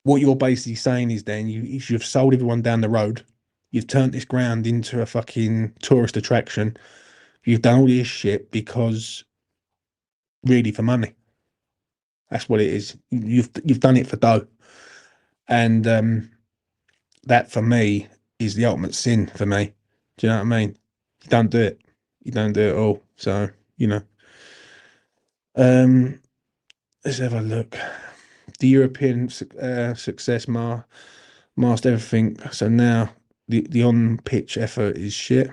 what you're basically saying is then you've sold everyone down the road. You've turned this ground into a fucking tourist attraction. You've done all this shit because really for money. That's what it is. You've done it for dough. And that for me is the ultimate sin for me. Do you know what I mean? You don't do it. You don't do it all. So, you know. Um, let's have a look. The European success masked everything. So now the on pitch effort is shit.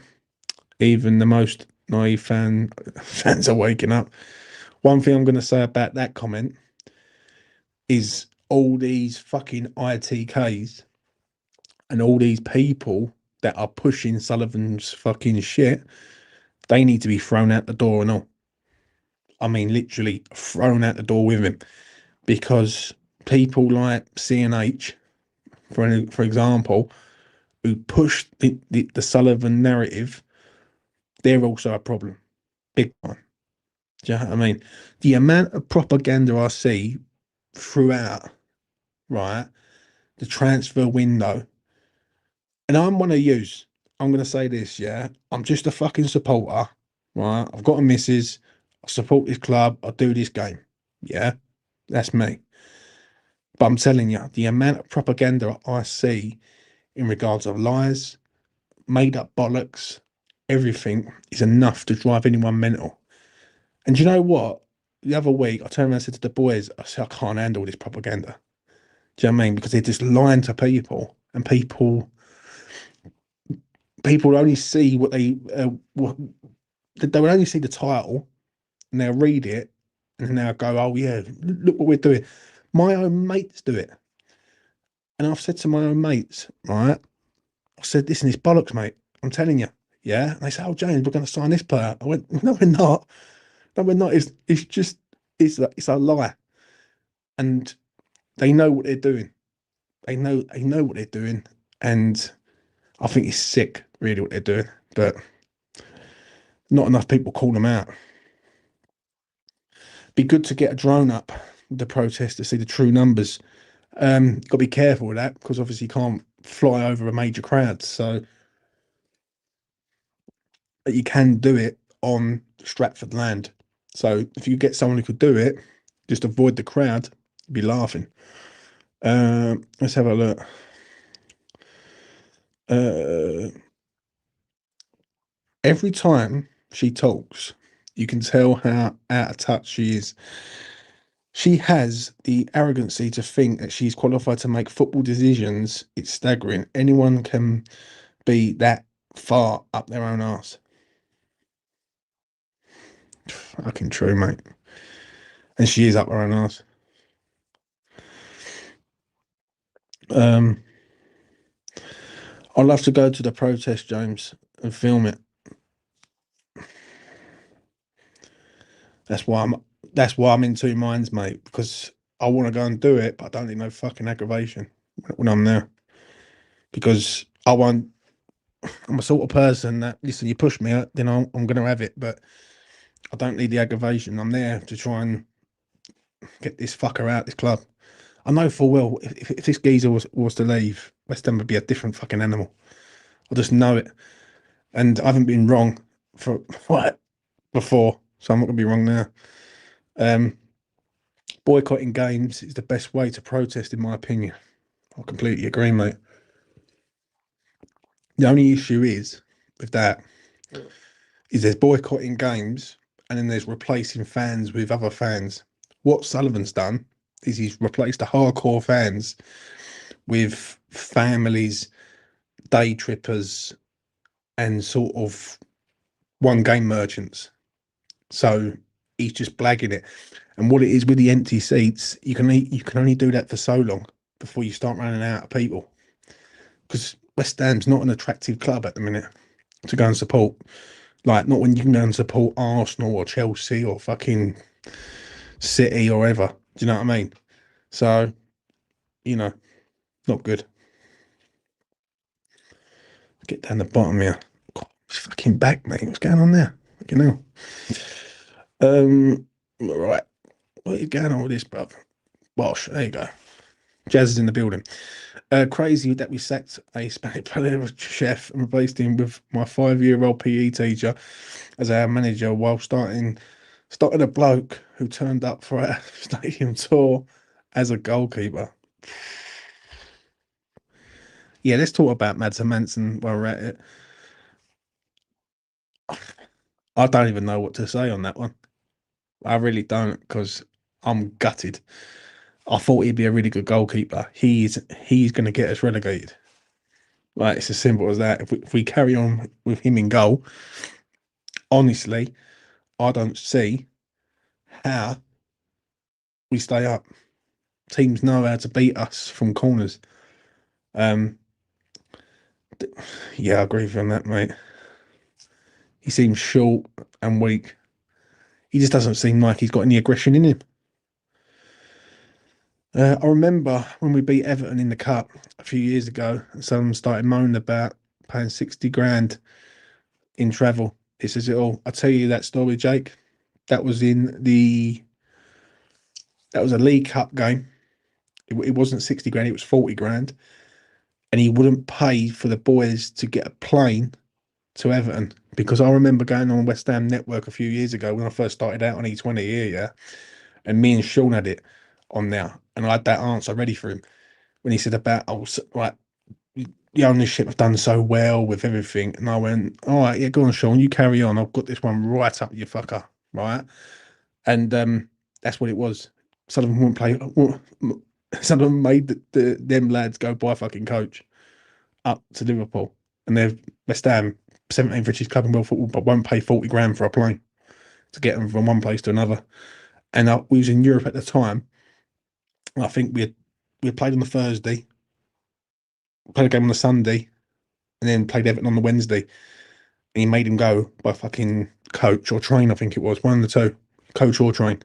Even the most naive fans are waking up. One thing I'm going to say about that comment is all these fucking ITKs and all these people that are pushing Sullivan's fucking shit, they need to be thrown out the door and all. I mean, literally thrown out the door with him, because people like CNH, for example, who push the Sullivan narrative, they're also a problem, big time. Do you know what I mean? The amount of propaganda I see throughout, right, the transfer window, and I'm one of yous. I'm gonna say this, yeah. I'm just a fucking supporter, right? I've got a missus. I support this club. I do this game. Yeah, that's me. But I'm telling you, the amount of propaganda I see in regards of lies, made up bollocks, everything is enough to drive anyone mental. And do you know what? The other week, I turned around and said to the boys, I said, I can't handle this propaganda. Do you know what I mean? Because they're just lying to people, and people only see they will only see the title, and they'll read it, and then they'll go, "Oh yeah, look what we're doing." My own mates do it, and I've said to my own mates, right? I said, "Listen, it's bollocks, mate. I'm telling you." Yeah, and they say, "Oh, James, we're going to sign this player." I went, "No, we're not. No, we're not. It's just it's a lie." And they know what they're doing. They know what they're doing, and I think it's sick, really, what they're doing. But not enough people call them out. Be good to get a drone up the protest to see the true numbers. Got to be careful with that, because obviously you can't fly over a major crowd. So, but you can do it on Stratford land. So if you get someone who could do it, just avoid the crowd. You'd be laughing. Let's have a look. Uh, every time she talks, you can tell how out of touch she is. She has the arrogancy to think that she's qualified to make football decisions. It's staggering. Anyone can be that far up their own arse. Fucking true, mate. And she is up her own arse. Um, I'd love to go to the protest, James, and film it. That's why I'm. That's why I'm in two minds, mate. Because I want to go and do it, but I don't need no fucking aggravation when I'm there. Because I want. I'm a sort of person that, listen, you push me, then I'm going to have it. But I don't need the aggravation. I'm there to try and get this fucker out this club. I know full well if this geezer was to leave, West Ham would be a different fucking animal. I just know it, and I haven't been wrong for what before, so I'm not gonna be wrong now. Um, boycotting games is the best way to protest, in my opinion. I completely agree, mate. The only issue is with that is there's boycotting games, and then there's replacing fans with other fans. What Sullivan's done is he's replaced the hardcore fans with families, day trippers, and sort of one game merchants. So he's just blagging it. And what it is with the empty seats, you can only do that for so long before you start running out of people. Because West Ham's not an attractive club at the minute to go and support. Like, not when you can go and support Arsenal or Chelsea or fucking City or ever. Do you know what I mean? So, you know, not good. Get down the bottom here. God, it's fucking back, mate. What's going on there? Fucking hell. Right. What is going on with this, bruv? Bosh, there you go. Jazz is in the building. Crazy that we sacked a Hispanic player chef and replaced him with my 5-year-old PE teacher as our manager while starting a bloke who turned up for our stadium tour as a goalkeeper. Yeah, let's talk about Mads Hermansen while we're at it. I don't even know what to say on that one. I really don't, because I'm gutted. I thought he'd be a really good goalkeeper. He's going to get us relegated. Like, it's as simple as that. If we carry on with him in goal, honestly, I don't see how we stay up. Teams know how to beat us from corners. Yeah, I agree with you on that, mate. He seems short and weak. He just doesn't seem like he's got any aggression in him. I remember when we beat Everton in the Cup a few years ago, and someone started moaning about paying 60 grand in travel. It says it all. I'll tell you that story, Jake. That was that was a League Cup game. It wasn't 60 grand, it was 40 grand. And he wouldn't pay for the boys to get a plane to Everton, because I remember going on West Ham Network a few years ago when I first started out on E20 here, yeah. And me and Sean had it on there, and I had that answer ready for him when he said about, oh, like, the ownership have done so well with everything. And I went, all right, yeah, go on, Sean, you carry on. I've got this one right up your fucker, right? And that's what it was. Sullivan wouldn't play. Sullivan made them lads go buy a fucking coach up to Liverpool, and they're West Ham, 17th richest club in world football, but won't pay 40 grand for a plane to get them from one place to another. And we was in Europe at the time. I think we had played on the Thursday, played a game on the Sunday, and then played Everton on the Wednesday. And he made him go by fucking coach or train. I think it was one of the two, coach or train.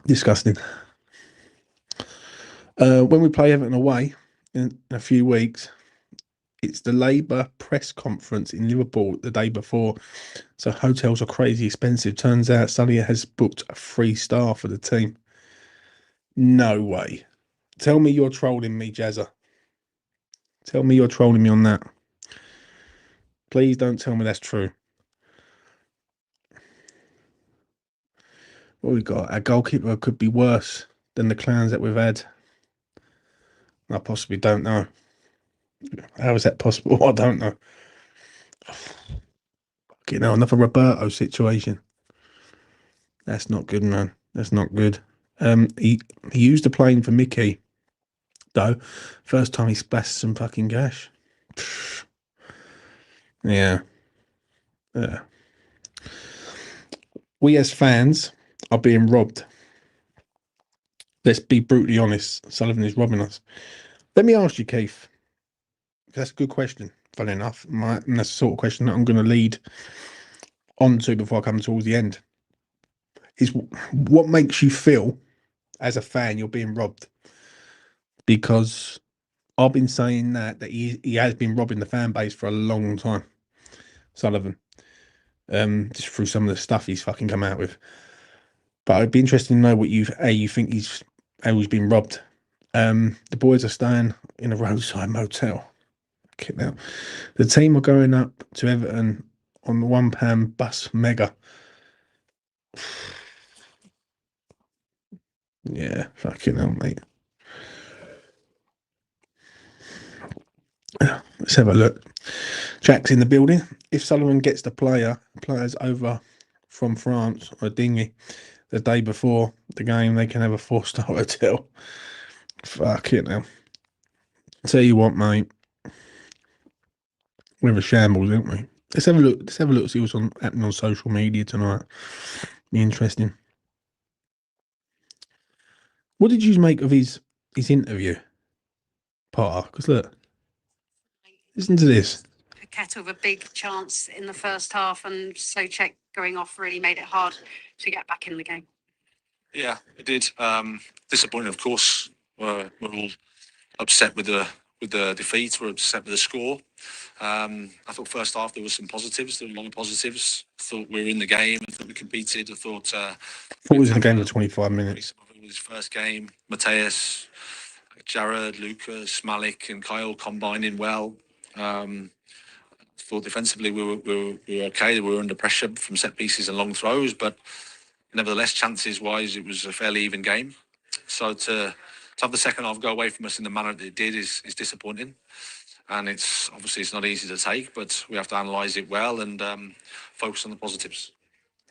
Disgusting. When we play Everton away in a few weeks, it's the Labour press conference in Liverpool the day before. So hotels are crazy expensive. Turns out Sully has booked a 3-star for the team. No way. Tell me you're trolling me, Jazza. Tell me you're trolling me on that. Please don't tell me that's true. What we got? Our goalkeeper could be worse than the clowns that we've had. I possibly don't know. How is that possible? I don't know. You know, another Roberto situation. That's not good, man. That's not good. He used the plane for Mickey, though. First time he splashed some fucking cash. Yeah. Yeah. We as fans are being robbed. Let's be brutally honest. Sullivan is robbing us. Let me ask you, Keith. That's a good question, funny enough. And that's the sort of question that I'm going to lead on to before I come towards the end. Is what makes you feel as a fan you're being robbed? Because I've been saying that he has been robbing the fan base for a long time, Sullivan. Just through some of the stuff he's fucking come out with. But I'd be interested to know what you think how he's been robbed. The boys are staying in a roadside motel. Okay, now the team are going up to Everton on the £1 bus mega. Yeah, fucking hell, mate. Let's have a look. Jack's in the building. If Sullivan gets the players over from France or Dinghy the day before the game, they can have a 4-star hotel. Fuck it now. Tell you what, mate. We're a shambles, aren't we? Let's have a look. Let's have a look. See what's happening on social media tonight. Be interesting. What did you make of his interview, Potter? Because look, listen to this. Kettle with a big chance in the first half, and Souček going off really made it hard to get back in the game. Yeah, it did. Disappointing, of course. We're all upset with the the defeat. We're upset with the score. I thought first half there was some positives. There were a lot of positives. I thought we were in the game. I thought we competed. I thought it was in the game for 25 minutes. It was his first game. Mateus, Jared, Lucas, Malik, and Kyle combining well. Thought defensively we were okay. We were under pressure from set pieces and long throws, but nevertheless, chances wise, it was a fairly even game. So to have the second half go away from us in the manner that it did is disappointing, and it's not easy to take, but we have to analyse it well and focus on the positives.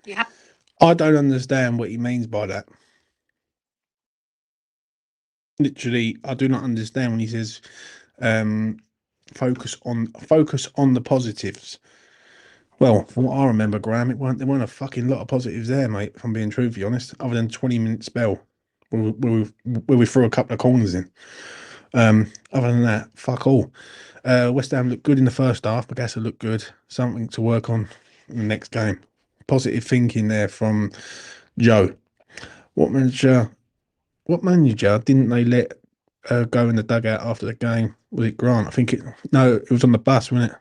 Yeah. I don't understand what he means by that. Literally, I do not understand when he says focus on the positives. Well, from what I remember, Graham, there weren't a fucking lot of positives there, mate, if I'm being truthfully honest, other than 20-minute spell where we threw a couple of corners in. Other than that, fuck all. West Ham looked good in the first half. Bagassa looked good. Something to work on in the next game. Positive thinking there from Joe. What manager didn't they let go in the dugout after the game? Was it Grant? I think it was on the bus, wasn't it?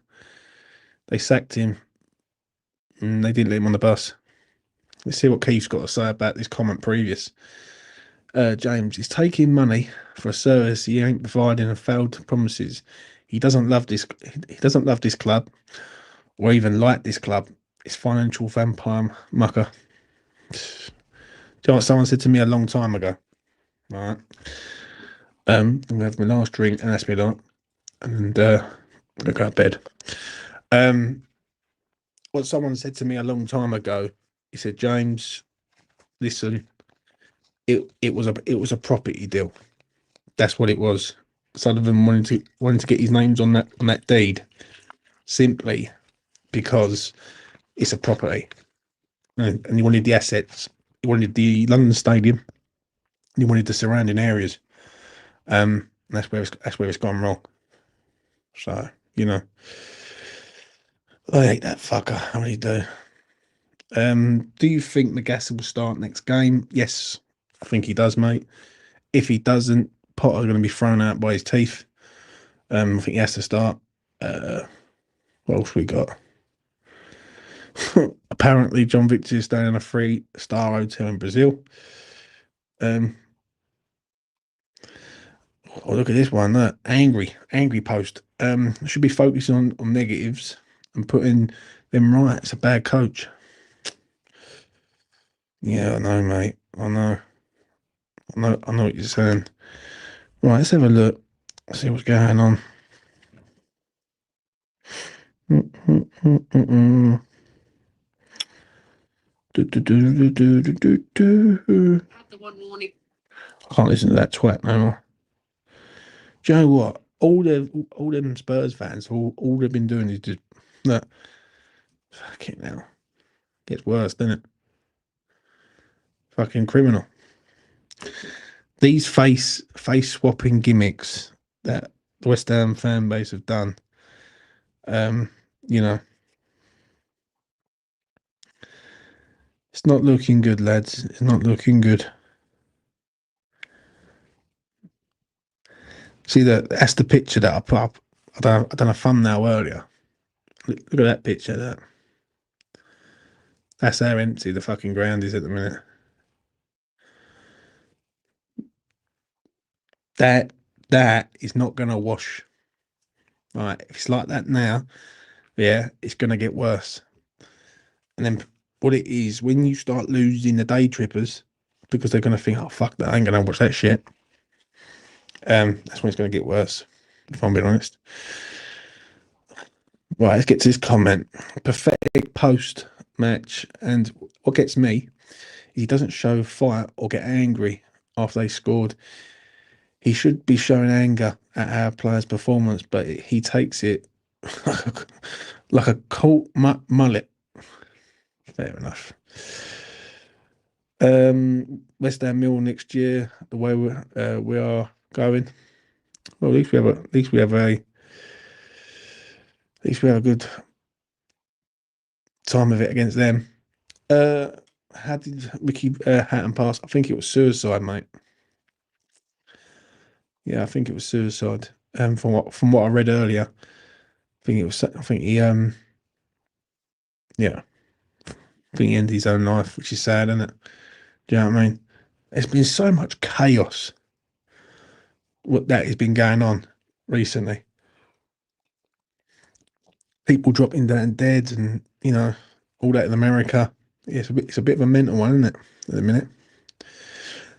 They sacked him and they didn't let him on the bus. Let's see what Keith's got to say about this comment previous. James, he's taking money for a service he ain't providing and failed promises. He doesn't love this club or even like this club. It's financial vampire mucker. Do you know what someone said to me a long time ago? All right. I'm gonna have my last drink and that's me lot. And I'm gonna go to bed. What someone said to me a long time ago, he said, James, listen, it was a property deal. That's what it was. Sullivan wanted to get his names on that deed simply because it's a property. And he wanted the assets. He wanted the London Stadium. He wanted the surrounding areas. That's where it's gone wrong. So, you know, I hate that fucker. I really do. Do you think Magassa will start next game? Yes, I think he does, mate. If he doesn't, Potter's going to be thrown out by his teeth. I think he has to start. What else we got? Apparently, John Victor is staying in a 3-star hotel in Brazil. Oh, look at this one. Look, angry post. Should be focusing on negatives and putting them right. It's a bad coach. Yeah, I know, mate. I know what you're saying. Right, let's have a look. See what's going on. I can't listen to that twat no more. Do you know what? All them Spurs fans, all they've been doing is just look. Fucking hell. Gets worse, doesn't it? Fucking criminal. These face swapping gimmicks that the West Ham fan base have done. You know, it's not looking good, lads. It's not looking good. See that's the picture that I put up. I done a thumbnail earlier. Look at that picture. That's how empty the fucking ground is at the minute. That is not going to wash. Right, if it's like that now, yeah, it's going to get worse. And then what it is, when you start losing the day trippers, because they're going to think, oh, fuck that, I ain't going to watch that shit. That's when it's going to get worse, if I'm being honest. Right, let's get to this comment. Pathetic post-match. And what gets me is he doesn't show fight or get angry after they scored. He should be showing anger at our players' performance, but he takes it like a caught mullet. Fair enough. West Ham Mill next year, the way we are going. Well, at least we have a good time of it against them. How did Ricky Hatton pass? I think it was suicide, mate. Yeah, I think it was suicide. From what I read earlier, I think he yeah, I think he ended his own life, which is sad, isn't it? Do you know what I mean? There's been so much chaos that has been going on recently. People dropping down dead, and all that in America. Yeah, it's a bit of a mental one, isn't it? At the minute.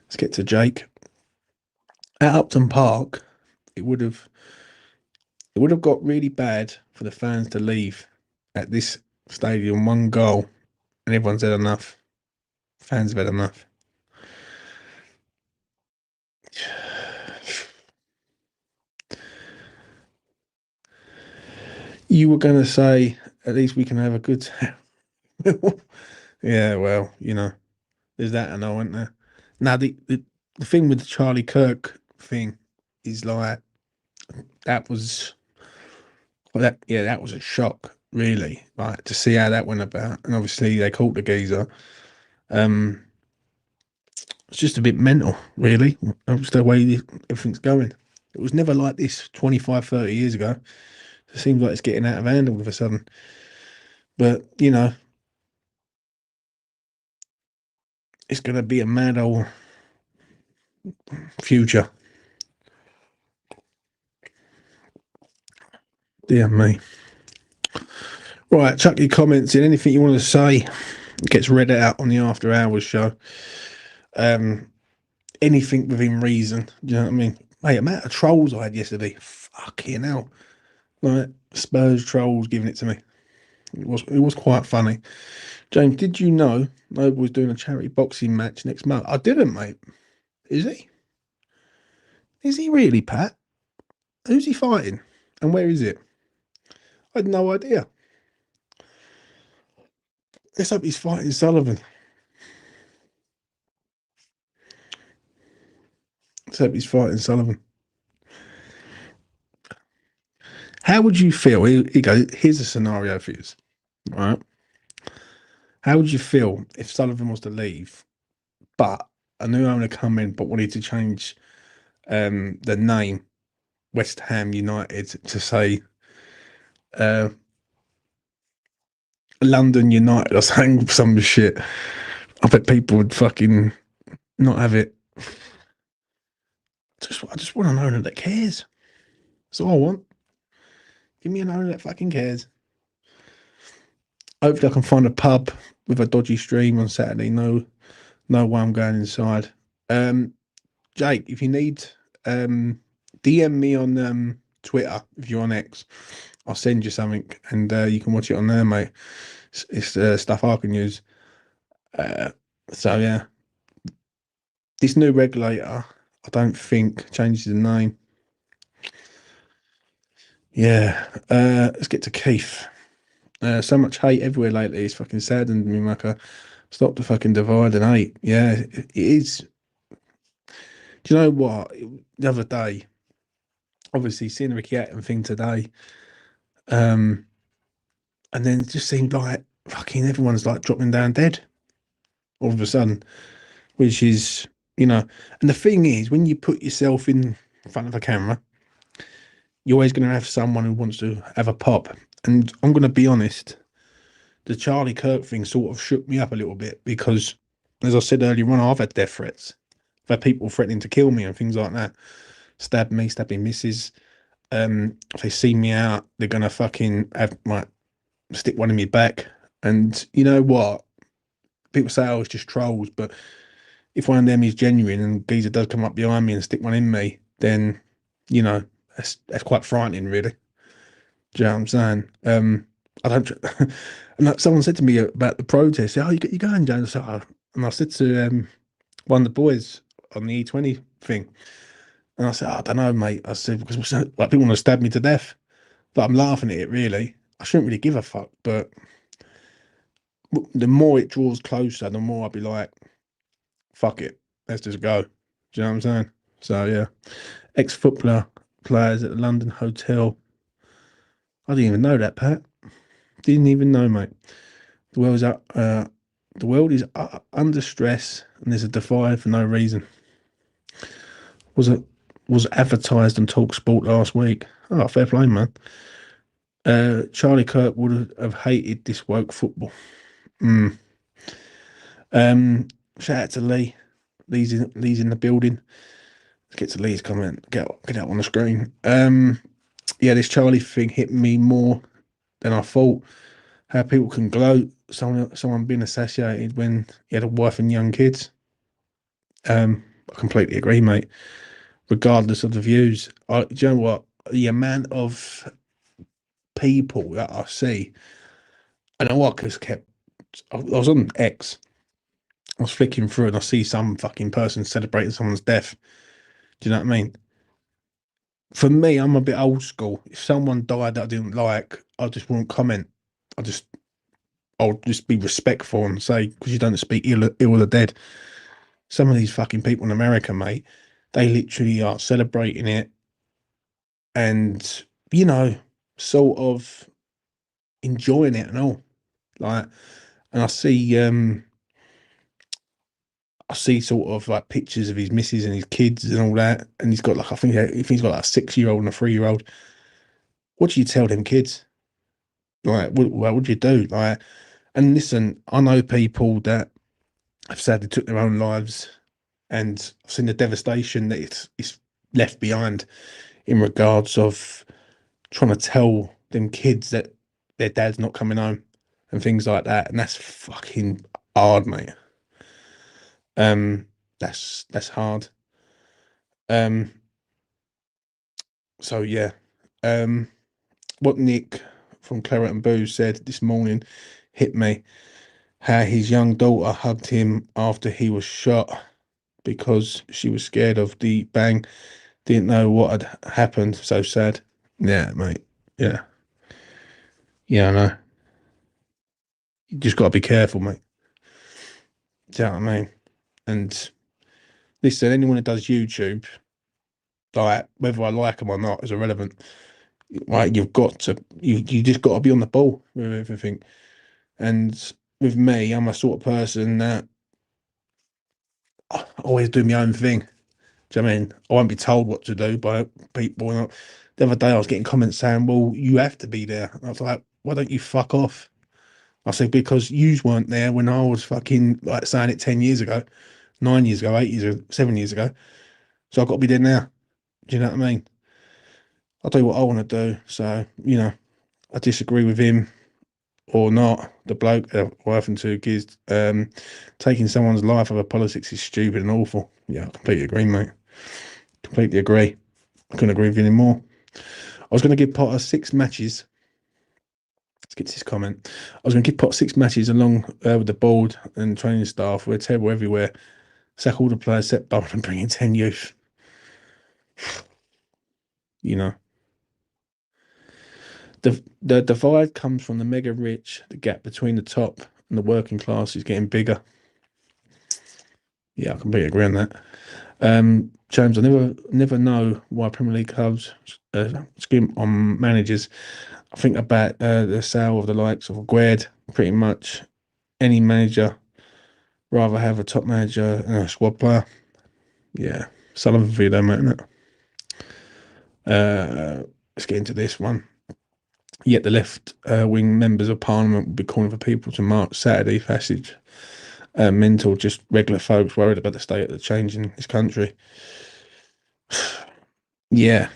Let's get to Jake. At Upton Park, it would have got really bad for the fans to leave at this stadium. One goal, and everyone's had enough. Fans have had enough. You were going to say, at least we can have a good time. Yeah, well, there's that and all, isn't there? Now, the thing with the Charlie Kirk thing is like, that was a shock, really, like, to see how that went about. And obviously they caught the geezer. It's just a bit mental, really. That's the way everything's going. It was never like this 25, 30 years ago. It seems like it's getting out of hand all of a sudden. But, it's going to be a mad old future. Dear me. Right, chuck your comments in. Anything you want to say gets read out on the After Hours show. Anything within reason. Do you know what I mean? Mate, amount of trolls I had yesterday. Fucking hell. Like, Spurs trolls giving it to me. It was quite funny. James, did you know Noble was doing a charity boxing match next month? I didn't, mate. Is he? Is he really, Pat? Who's he fighting? And where is it? I had no idea. Let's hope he's fighting Sullivan. Let's hope he's fighting Sullivan. How would you feel? Here you go. Here's a scenario for you. All right. How would you feel if Sullivan was to leave, but a new owner come in, but wanted to change the name West Ham United to say London United or something, some shit? I bet people would fucking not have it. I just want an owner that cares. That's all I want. Give me an owner that fucking cares. Hopefully I can find a pub with a dodgy stream on Saturday. No way I'm going inside. Jake, if you need, DM me on Twitter if you're on X. I'll send you something and you can watch it on there, mate. It's stuff I can use. So yeah, this new regulator, I don't think changes the name. Yeah, let's get to Keith. So much hate everywhere lately. It's fucking saddened me, Maka. Stop the fucking divide and hate. Yeah, it is. Do you know what? The other day, obviously seeing the Ricky Hatton thing today, and then it just seemed like fucking everyone's like dropping down dead all of a sudden, which is, and the thing is, when you put yourself in front of a camera, you're always going to have someone who wants to have a pop. And I'm going to be honest, the Charlie Kirk thing sort of shook me up a little bit because, as I said earlier on, I've had death threats. I've had people threatening to kill me and things like that. Stabbing misses. If they see me out, they're going to fucking stick one in my back. And you know what? People say, oh, it's just trolls. But if one of them is genuine and geezer does come up behind me and stick one in me, then, that's quite frightening, really. Do you know what I'm saying? I don't. And like someone said to me about the protest. Oh, you going, James? And I said to one of the boys on the E20 thing, and I said, I don't know, mate. I said because like people want to stab me to death, but I'm laughing at it. Really, I shouldn't really give a fuck. But the more it draws closer, the more I'll be like, fuck it, let's just go. Do you know what I'm saying? So yeah, ex-footballer players at the London hotel. I didn't even know that, Pat. Didn't even know, mate. The world is under stress, and there's a divide for no reason. Was was advertised on TalkSport last week. Oh, fair play, man. Charlie Kirk would have hated this woke football. Mm. Shout out to Lee. Lee's in the building. Let's get to Lee's comment. Get out on the screen. Yeah, this Charlie thing hit me more than I thought. How people can gloat someone being assassinated when he had a wife and young kids. I completely agree, mate. Regardless of the views, do you know what? The amount of people that I see, I know what, because I was on X. I was flicking through and I see some fucking person celebrating someone's death. Do you know what I mean? For me, I'm a bit old school. If someone died that I didn't like, I just won't comment. I'll just be respectful and say, because you don't speak ill of the dead. Some of these fucking people in America, mate, they literally are celebrating it and, you know, sort of enjoying it and all. Like, and I see sort of like pictures of his missus and his kids and all that, and he's got like, I think if he's got like a 6-year-old and a 3-year-old, what do you tell them kids? Like, what would you do? Like, and listen, I know people that have sadly took their own lives, and I've seen the devastation that it's left behind in regards of trying to tell them kids that their dad's not coming home and things like that, and that's fucking hard, mate. That's hard. So yeah. What Nick from Claret and Booze said this morning hit me. How his young daughter hugged him after he was shot because she was scared of the bang, didn't know what had happened. So sad. Yeah, mate. Yeah. Yeah, I know. You just got to be careful, mate. Do you know what I mean? And listen, anyone who does YouTube, like whether I like them or not, is irrelevant. Like you just got to be on the ball with everything. And with me, I'm a sort of person that I always do my own thing. Do you know what I mean? I won't be told what to do by people. And the other day I was getting comments saying, well, you have to be there. And I was like, why don't you fuck off? I said, because yous weren't there when I was fucking like saying it 10 years ago, 9 years ago, 8 years ago, 7 years ago. So I've got to be there now. Do you know what I mean? I'll do what I want to do. So, you know, I disagree with him or not. The bloke, wife and 2 kids, taking someone's life over politics is stupid and awful. Yeah, I completely agree, mate. Completely agree. I couldn't agree with you anymore. I was going to give Potter 6 matches. Let's get to this comment. I was going to give Potter 6 matches along with the board and training staff. We're terrible everywhere. Sack all the players, set Bowen and bring in 10 youth. You know. The divide comes from the mega rich. The gap between the top and the working class is getting bigger. Yeah, I completely agree on that. James, I never know why Premier League clubs skim on managers. I think about the sale of the likes of Aguerd. Pretty much any manager rather have a top manager and a squad player. Yeah, Sullivan for you though, mate. Isn't it? Let's get into this one. Yet the left wing members of Parliament will be calling for people to march Saturday. Passage. Mental, just regular folks worried about the state of the change in this country. Yeah.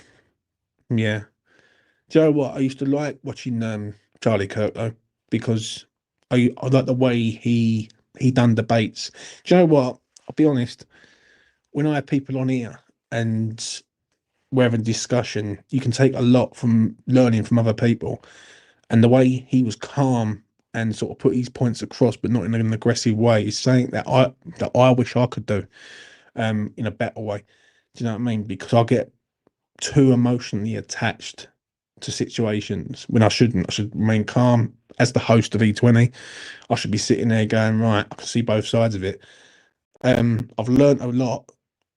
Do you know what? I used to like watching Charlie Kirk though, because I like the way he done debates. Do you know what? I'll be honest. When I have people on here and we're having a discussion, you can take a lot from learning from other people. And the way he was calm and sort of put his points across, but not in an aggressive way, is something that I wish I could do in a better way. Do you know what I mean? Because I get too emotionally attached to situations when I shouldn't. I should remain calm. As the host of E20, I should be sitting there going, right, I can see both sides of it. I've learned a lot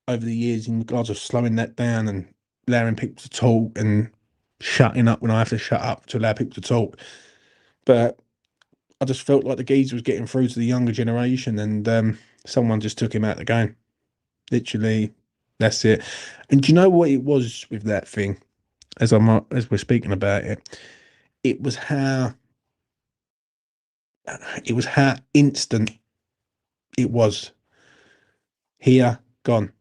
over the years in regards of slowing that down and allowing people to talk and shutting up when I have to shut up to allow people to talk. But I just felt like the geezer was getting through to the younger generation, and someone just took him out of the game. Literally, That's it. And do you know what it was with that thing? As we're speaking about it, it was how instant it was. Here, gone,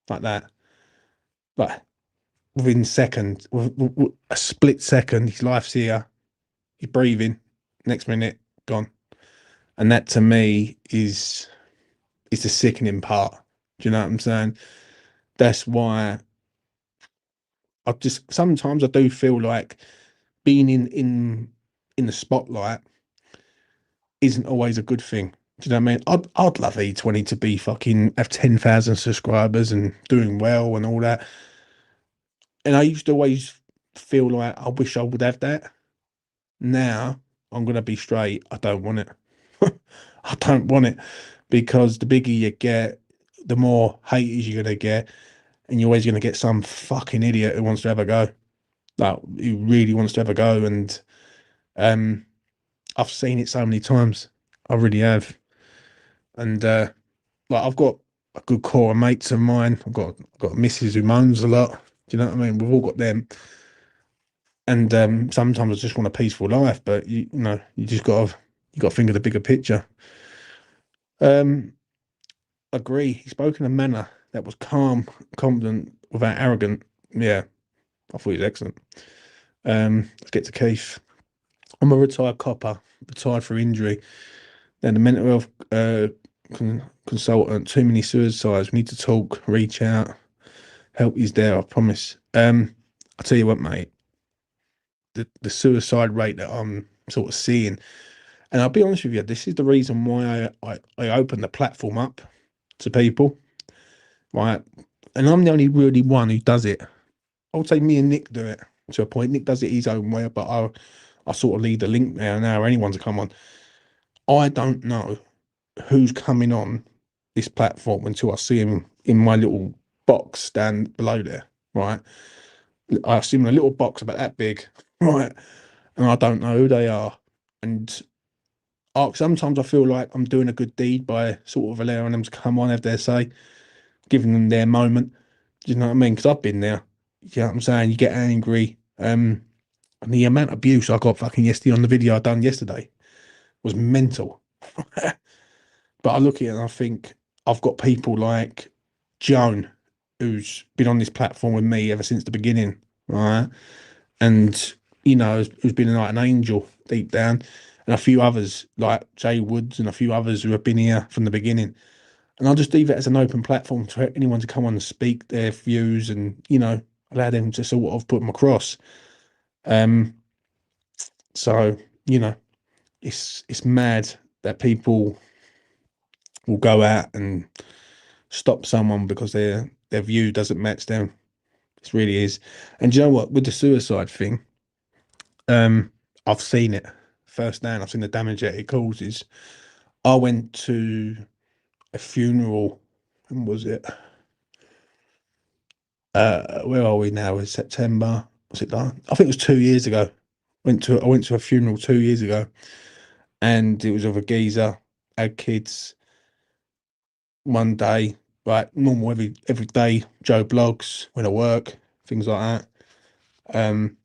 like that. Like within seconds, a split second, his life's here. He's breathing. Next minute, gone. And that to me is the sickening part. Do you know what I'm saying? That's why I just sometimes I do feel like being in the spotlight isn't always a good thing. Do you know what I mean? I'd love E20 to be fucking have 10,000 subscribers and doing well and all that. And I used to always feel like I wish I would have that. Now I'm gonna be straight. I don't want it. I don't want it because the bigger you get, the more haters you're gonna get, and you're always gonna get some fucking idiot who wants to have a go. Like who really wants to have a go. And I've seen it so many times. I really have. And like I've got a good core of mates of mine. I've got a missus who moans a lot. Do you know what I mean? We've all got them. And sometimes I just want a peaceful life, but you know, you got to think of the bigger picture. Agree. He spoke in a manner that was calm, confident, without arrogant. Yeah, I thought he was excellent. Let's get to Keith. I'm a retired copper, retired for injury. Then the mental health consultant. Too many suicides. We need to talk. Reach out. Help is there. I promise. I'll tell you what, mate. The suicide rate that I'm sort of seeing, and I'll be honest with you, this is the reason why I opened the platform up to people, right? And I'm the only really one who does it. I would say me and Nick do it to a point. Nick does it his own way, but I sort of leave the link there now. Anyone to come on. I don't know who's coming on this platform until I see him in my little box down below there, right? I see him in a little box about that big, right? And I don't know who they are. And sometimes I feel like I'm doing a good deed by sort of allowing them to come on, have their say, giving them their moment. Do you know what I mean? Because I've been there. You know what I'm saying? You get angry. And the amount of abuse I got fucking yesterday on the video I done yesterday was mental. But I look at it and I think I've got people like Joan, who's been on this platform with me ever since the beginning, right? And you know, who's been like an angel deep down, and a few others like Jay Woods and a few others who have been here from the beginning. And I'll just leave it as an open platform for anyone to come on and speak their views, and you know, allow them to sort of put them across. So you know, it's mad that people will go out and stop someone because their view doesn't match them. It really is. And do you know what? With the suicide thing, I've seen it firsthand. I've seen the damage that it causes. I went to a funeral. When was it? Where are we now? It's September. Was it done? I think it was 2 years ago. I went to a funeral 2 years ago, and it was of a geezer, had kids. One day, like normal every day, Joe blogs, went to work, things like that.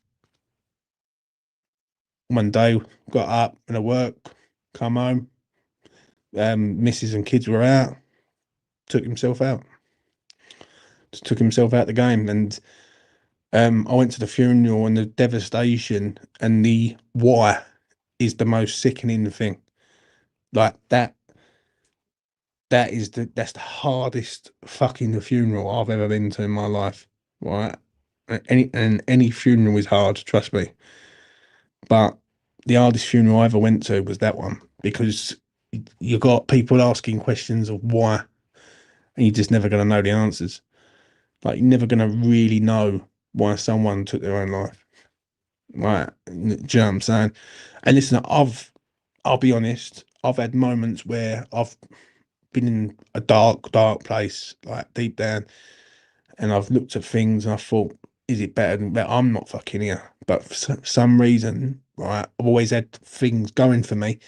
One day, got up, went to work, come home. Missus and kids were out, took himself out. Just took himself out the game. And I went to the funeral, and the devastation and the why is the most sickening thing. Like that's the hardest fucking funeral I've ever been to in my life. Right? Any funeral is hard, trust me. But the hardest funeral I ever went to was that one, because you got people asking questions of why, and you're just never going to know the answers. Like you're never going to really know why someone took their own life. Right? Do you know what I'm saying? And listen, I'll be honest, I've had moments where I've been in a dark place, like deep down, and I've looked at things and I thought, is it better than that? I'm not fucking here. But for some reason, right, I've always had things going for me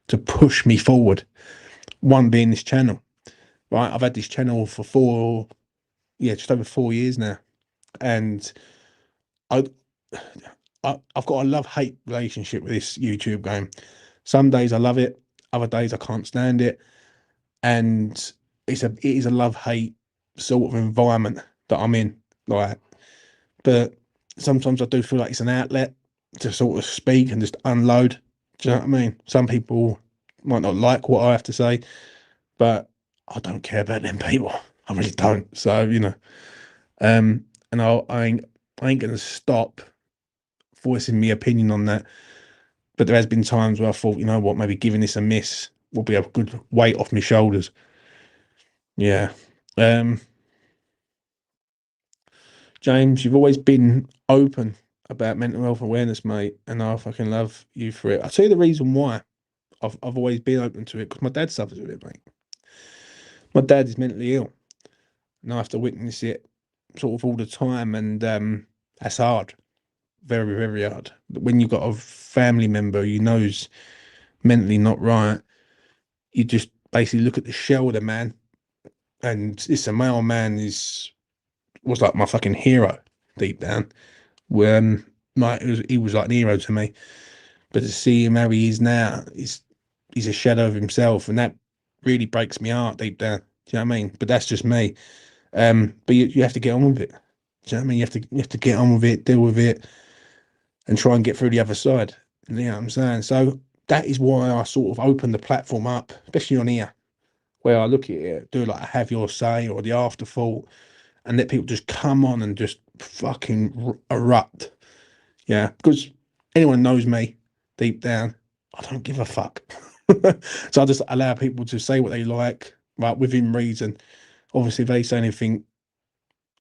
to push me forward. One being this channel, right? I've had this channel for just over 4 years now, and I, I've got a love-hate relationship with this YouTube game. Some days I love it, other days I can't stand it, and it is a love-hate sort of environment that I'm in. Like, but sometimes I do feel like it's an outlet to sort of speak and just unload. Do you know what I mean? Some people might not like what I have to say, but I don't care about them people. I really don't. So, and I ain't gonna stop voicing my opinion on that. But there has been times where I thought, you know what, maybe giving this a miss will be a good weight off my shoulders. Yeah. James, you've always been open about mental health awareness, mate, and I fucking love you for it. I'll tell you the reason why I've always been open to it, because my dad suffers with it, mate. My dad is mentally ill, and I have to witness it sort of all the time, and that's hard. Very, very hard. When you've got a family member you know's mentally not right, you just basically look at the shell of the man, and it's a male man was like my fucking hero deep down. When he was like an hero to me, but to see him how he is now, he's a shadow of himself, and that really breaks my heart deep down. Do you know what I mean? But that's just me. But you have to get on with it. Do you know what I mean? You have to get on with it, deal with it, and try and get through the other side. You know what I'm saying? So that is why I sort of open the platform up, especially on here, where I look at it, do like a have your say or the afterthought, and let people just come on and just fucking erupt. Yeah, because anyone knows me deep down, I don't give a fuck. So I just allow people to say what they like, right, within reason. Obviously, if they say anything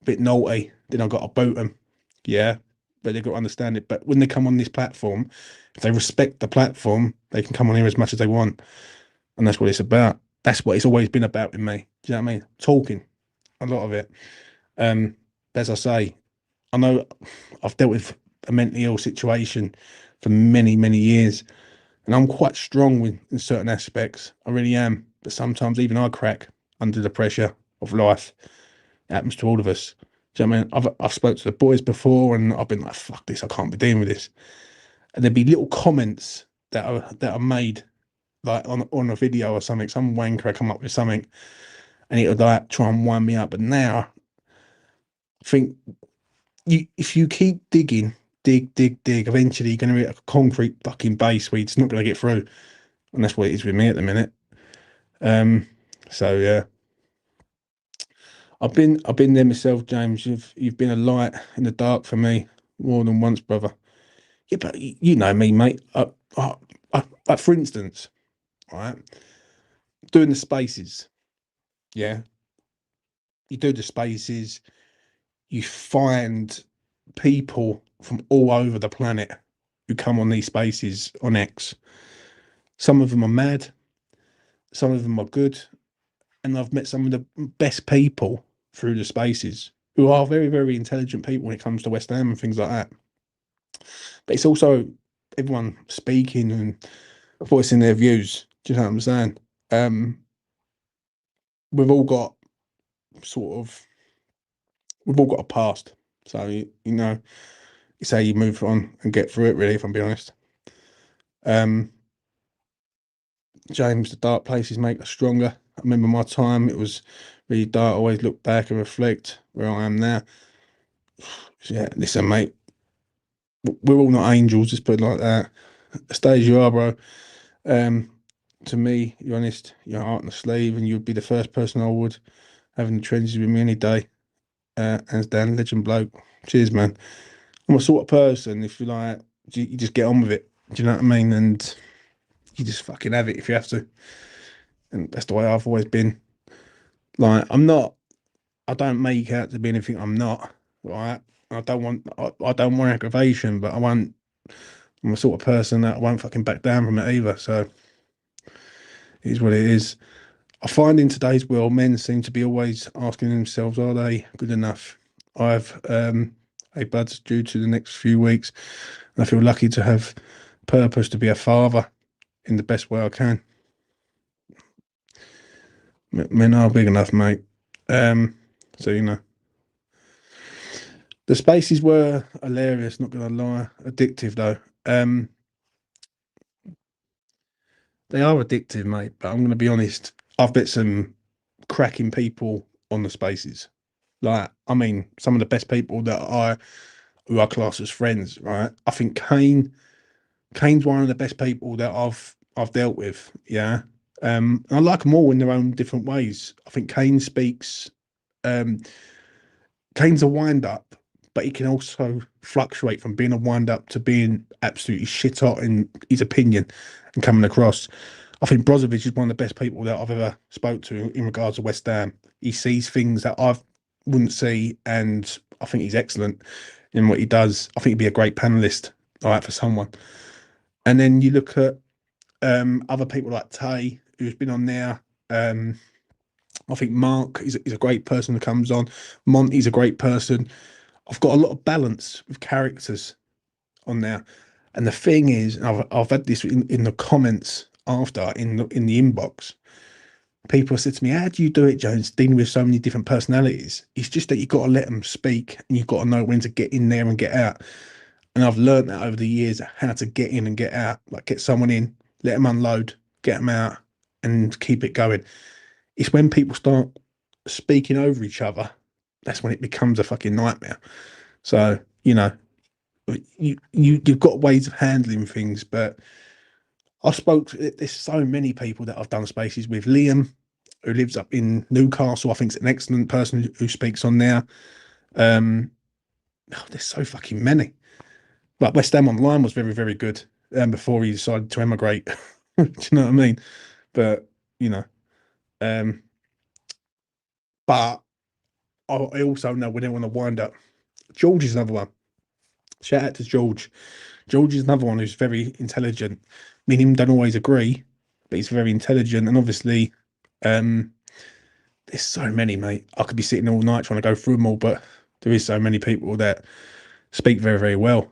a bit naughty, then I've got to boot them. Yeah, but they've got to understand it. But when they come on this platform, if they respect the platform, they can come on here as much as they want. And that's what it's about. That's what it's always been about with me. Do you know what I mean? Talking, a lot of it. As I say, I know I've dealt with a mentally ill situation for many, many years, and I'm quite strong in certain aspects. I really am. But sometimes even I crack under the pressure of life. It happens to all of us. Do you know what I mean? I've spoke to the boys before, and I've been like, "Fuck this! I can't be dealing with this." And there'd be little comments that are made, like on a video or something. Some wanker come up with something, and it would like try and wind me up. But now, I think if you keep digging, dig, eventually you're going to hit a concrete fucking base where you're just not going to get through, and that's what it is with me at the minute. So yeah, I've been there myself, James. You've been a light in the dark for me more than once, brother. Yeah, but you know me, mate. Like for instance, right, doing the spaces. Yeah, you do the spaces. You find people from all over the planet who come on these spaces on X. Some of them are mad, some of them are good, and I've met some of the best people through the spaces who are very, very intelligent people when it comes to West Ham and things like that. But it's also everyone speaking and voicing their views. Do you know what I'm saying? We've all got we've all got a past. So you know, it's how you move on and get through it, really, if I'm being honest. James, the dark places make us stronger. I remember my time, it was really dark. I always look back and reflect where I am now. Yeah, listen, mate, we're all not angels, just put it like that. Stay as you are, bro. To me, you're honest, your heart on the sleeve, and you'd be the first person I would have in the trenches with me any day. Hands down, legend bloke. Cheers, man. I'm a sort of person, if you like, you just get on with it. Do you know what I mean? And you just fucking have it if you have to. And that's the way I've always been. Like, I don't make out to be anything I'm not, right? I don't want aggravation, but I'm a sort of person that I won't fucking back down from it either. So it is what it is. I find in today's world, men seem to be always asking themselves, are they good enough? I've a buds due to the next few weeks, and I feel lucky to have purpose to be a father in the best way I can. Men are big enough, mate. So you know, The spaces were hilarious, not gonna lie. Addictive though. They are addictive, mate, but I'm gonna be honest. I've met some cracking people on the spaces. Like, I mean, some of the best people who I class as friends, right? I think Kane's one of the best people that I've dealt with. Yeah. I like them all in their own different ways. I think um Kane's a wind up, but he can also fluctuate from being a wind up to being absolutely shit hot in his opinion and coming across. I think Brozovic is one of the best people that I've ever spoke to in regards to West Ham. He sees things that I wouldn't see, and I think he's excellent in what he does. I think he'd be a great panelist, all right, for someone. And then you look at other people like Tay, who's been on there. I think Mark is a great person who comes on. Monty's a great person. I've got a lot of balance with characters on there. And the thing is, and I've had this in the comments after in the inbox. People said to me, "How do you do it, Jones? Dealing with so many different personalities." It's just that you've got to let them speak, and you've got to know when to get in there and get out. And I've learned that over the years how to get in and get out. Like, get someone in, let them unload, get them out, and keep it going. It's when people start speaking over each other, that's when it becomes a fucking nightmare. So, you know, you've got ways of handling things, but there's so many people that I've done spaces with. Liam, who lives up in Newcastle, I think is an excellent person who speaks on there. There's so fucking many. Like, West Ham Online was very, very good before he decided to emigrate. Do you know what I mean? But, you know, but I also know we don't want to wind up. George is another one. Shout out to George. George is another one who's very intelligent. Me and him don't always agree, but he's very intelligent. And obviously, there's so many, mate. I could be sitting all night trying to go through them all, but there is so many people that speak very, very well.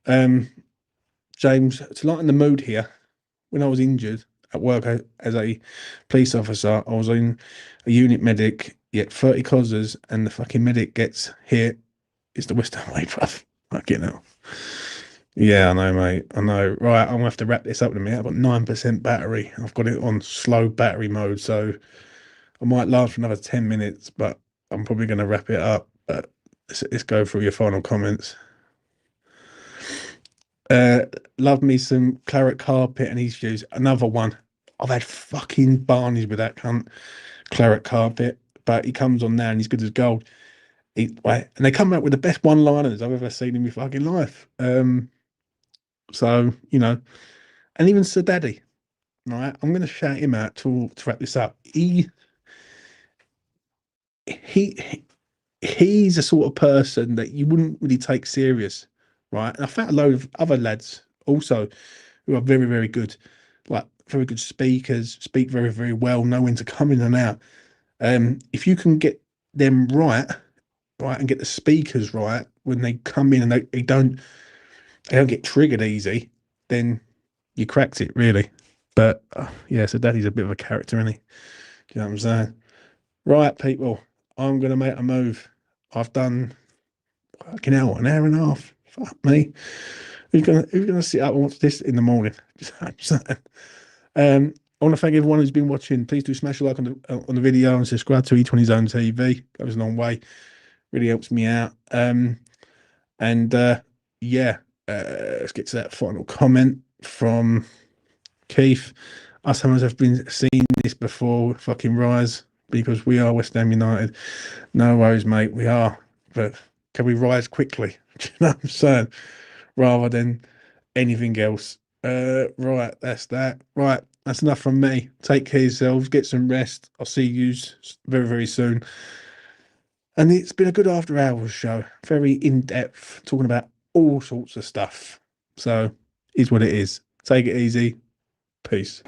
James, to lighten the mood here, when I was injured at work as a police officer, I was in a unit medic, yet 30 causes, and the fucking medic gets hit. It's the West Ham way, bruv. Fucking hell. Yeah, I know, mate. I know. Right, I'm gonna have to wrap this up in a minute. I've got 9% battery. I've got it on slow battery mode, so I might last for another 10 minutes, but I'm probably gonna wrap it up. But let's go through your final comments. Love me some claret carpet and his views. Another one. I've had fucking barneys with that cunt claret carpet, but he comes on now and he's good as gold. And they come out with the best one-liners I've ever seen in my fucking life. So, you know, and even Sir Daddy, right? I'm going to shout him out to wrap this up. He's a sort of person that you wouldn't really take serious, right? And I found a load of other lads also who are very, very good, like very good speakers, speak very, very well, know when to come in and out. If you can get them right, and get the speakers right when they come in and they don't get triggered easy, then you cracked it, really. But yeah, so Daddy's a bit of a character, isn't he? Do you know what I'm saying? Right, people, I'm gonna make a move. I've done fucking hell, an hour and a half. Fuck me. Who's gonna sit up and watch this in the morning? I want to thank everyone who's been watching. Please do smash a like on the video and subscribe to Each One His Own TV. Goes a long way. Really helps me out. Yeah, let's get to that final comment from Keith. Us Hammers have been seeing this before. Fucking rise, because we are West Ham United. No worries, mate. We are, but can we rise quickly? Do you know what I'm saying? Rather than anything else. Right, that's that. Right, that's enough from me. Take care of yourselves. Get some rest. I'll see you very, very soon. And it's been a good after hours show, very in depth, talking about all sorts of stuff. So, is what it is. Take it easy. Peace.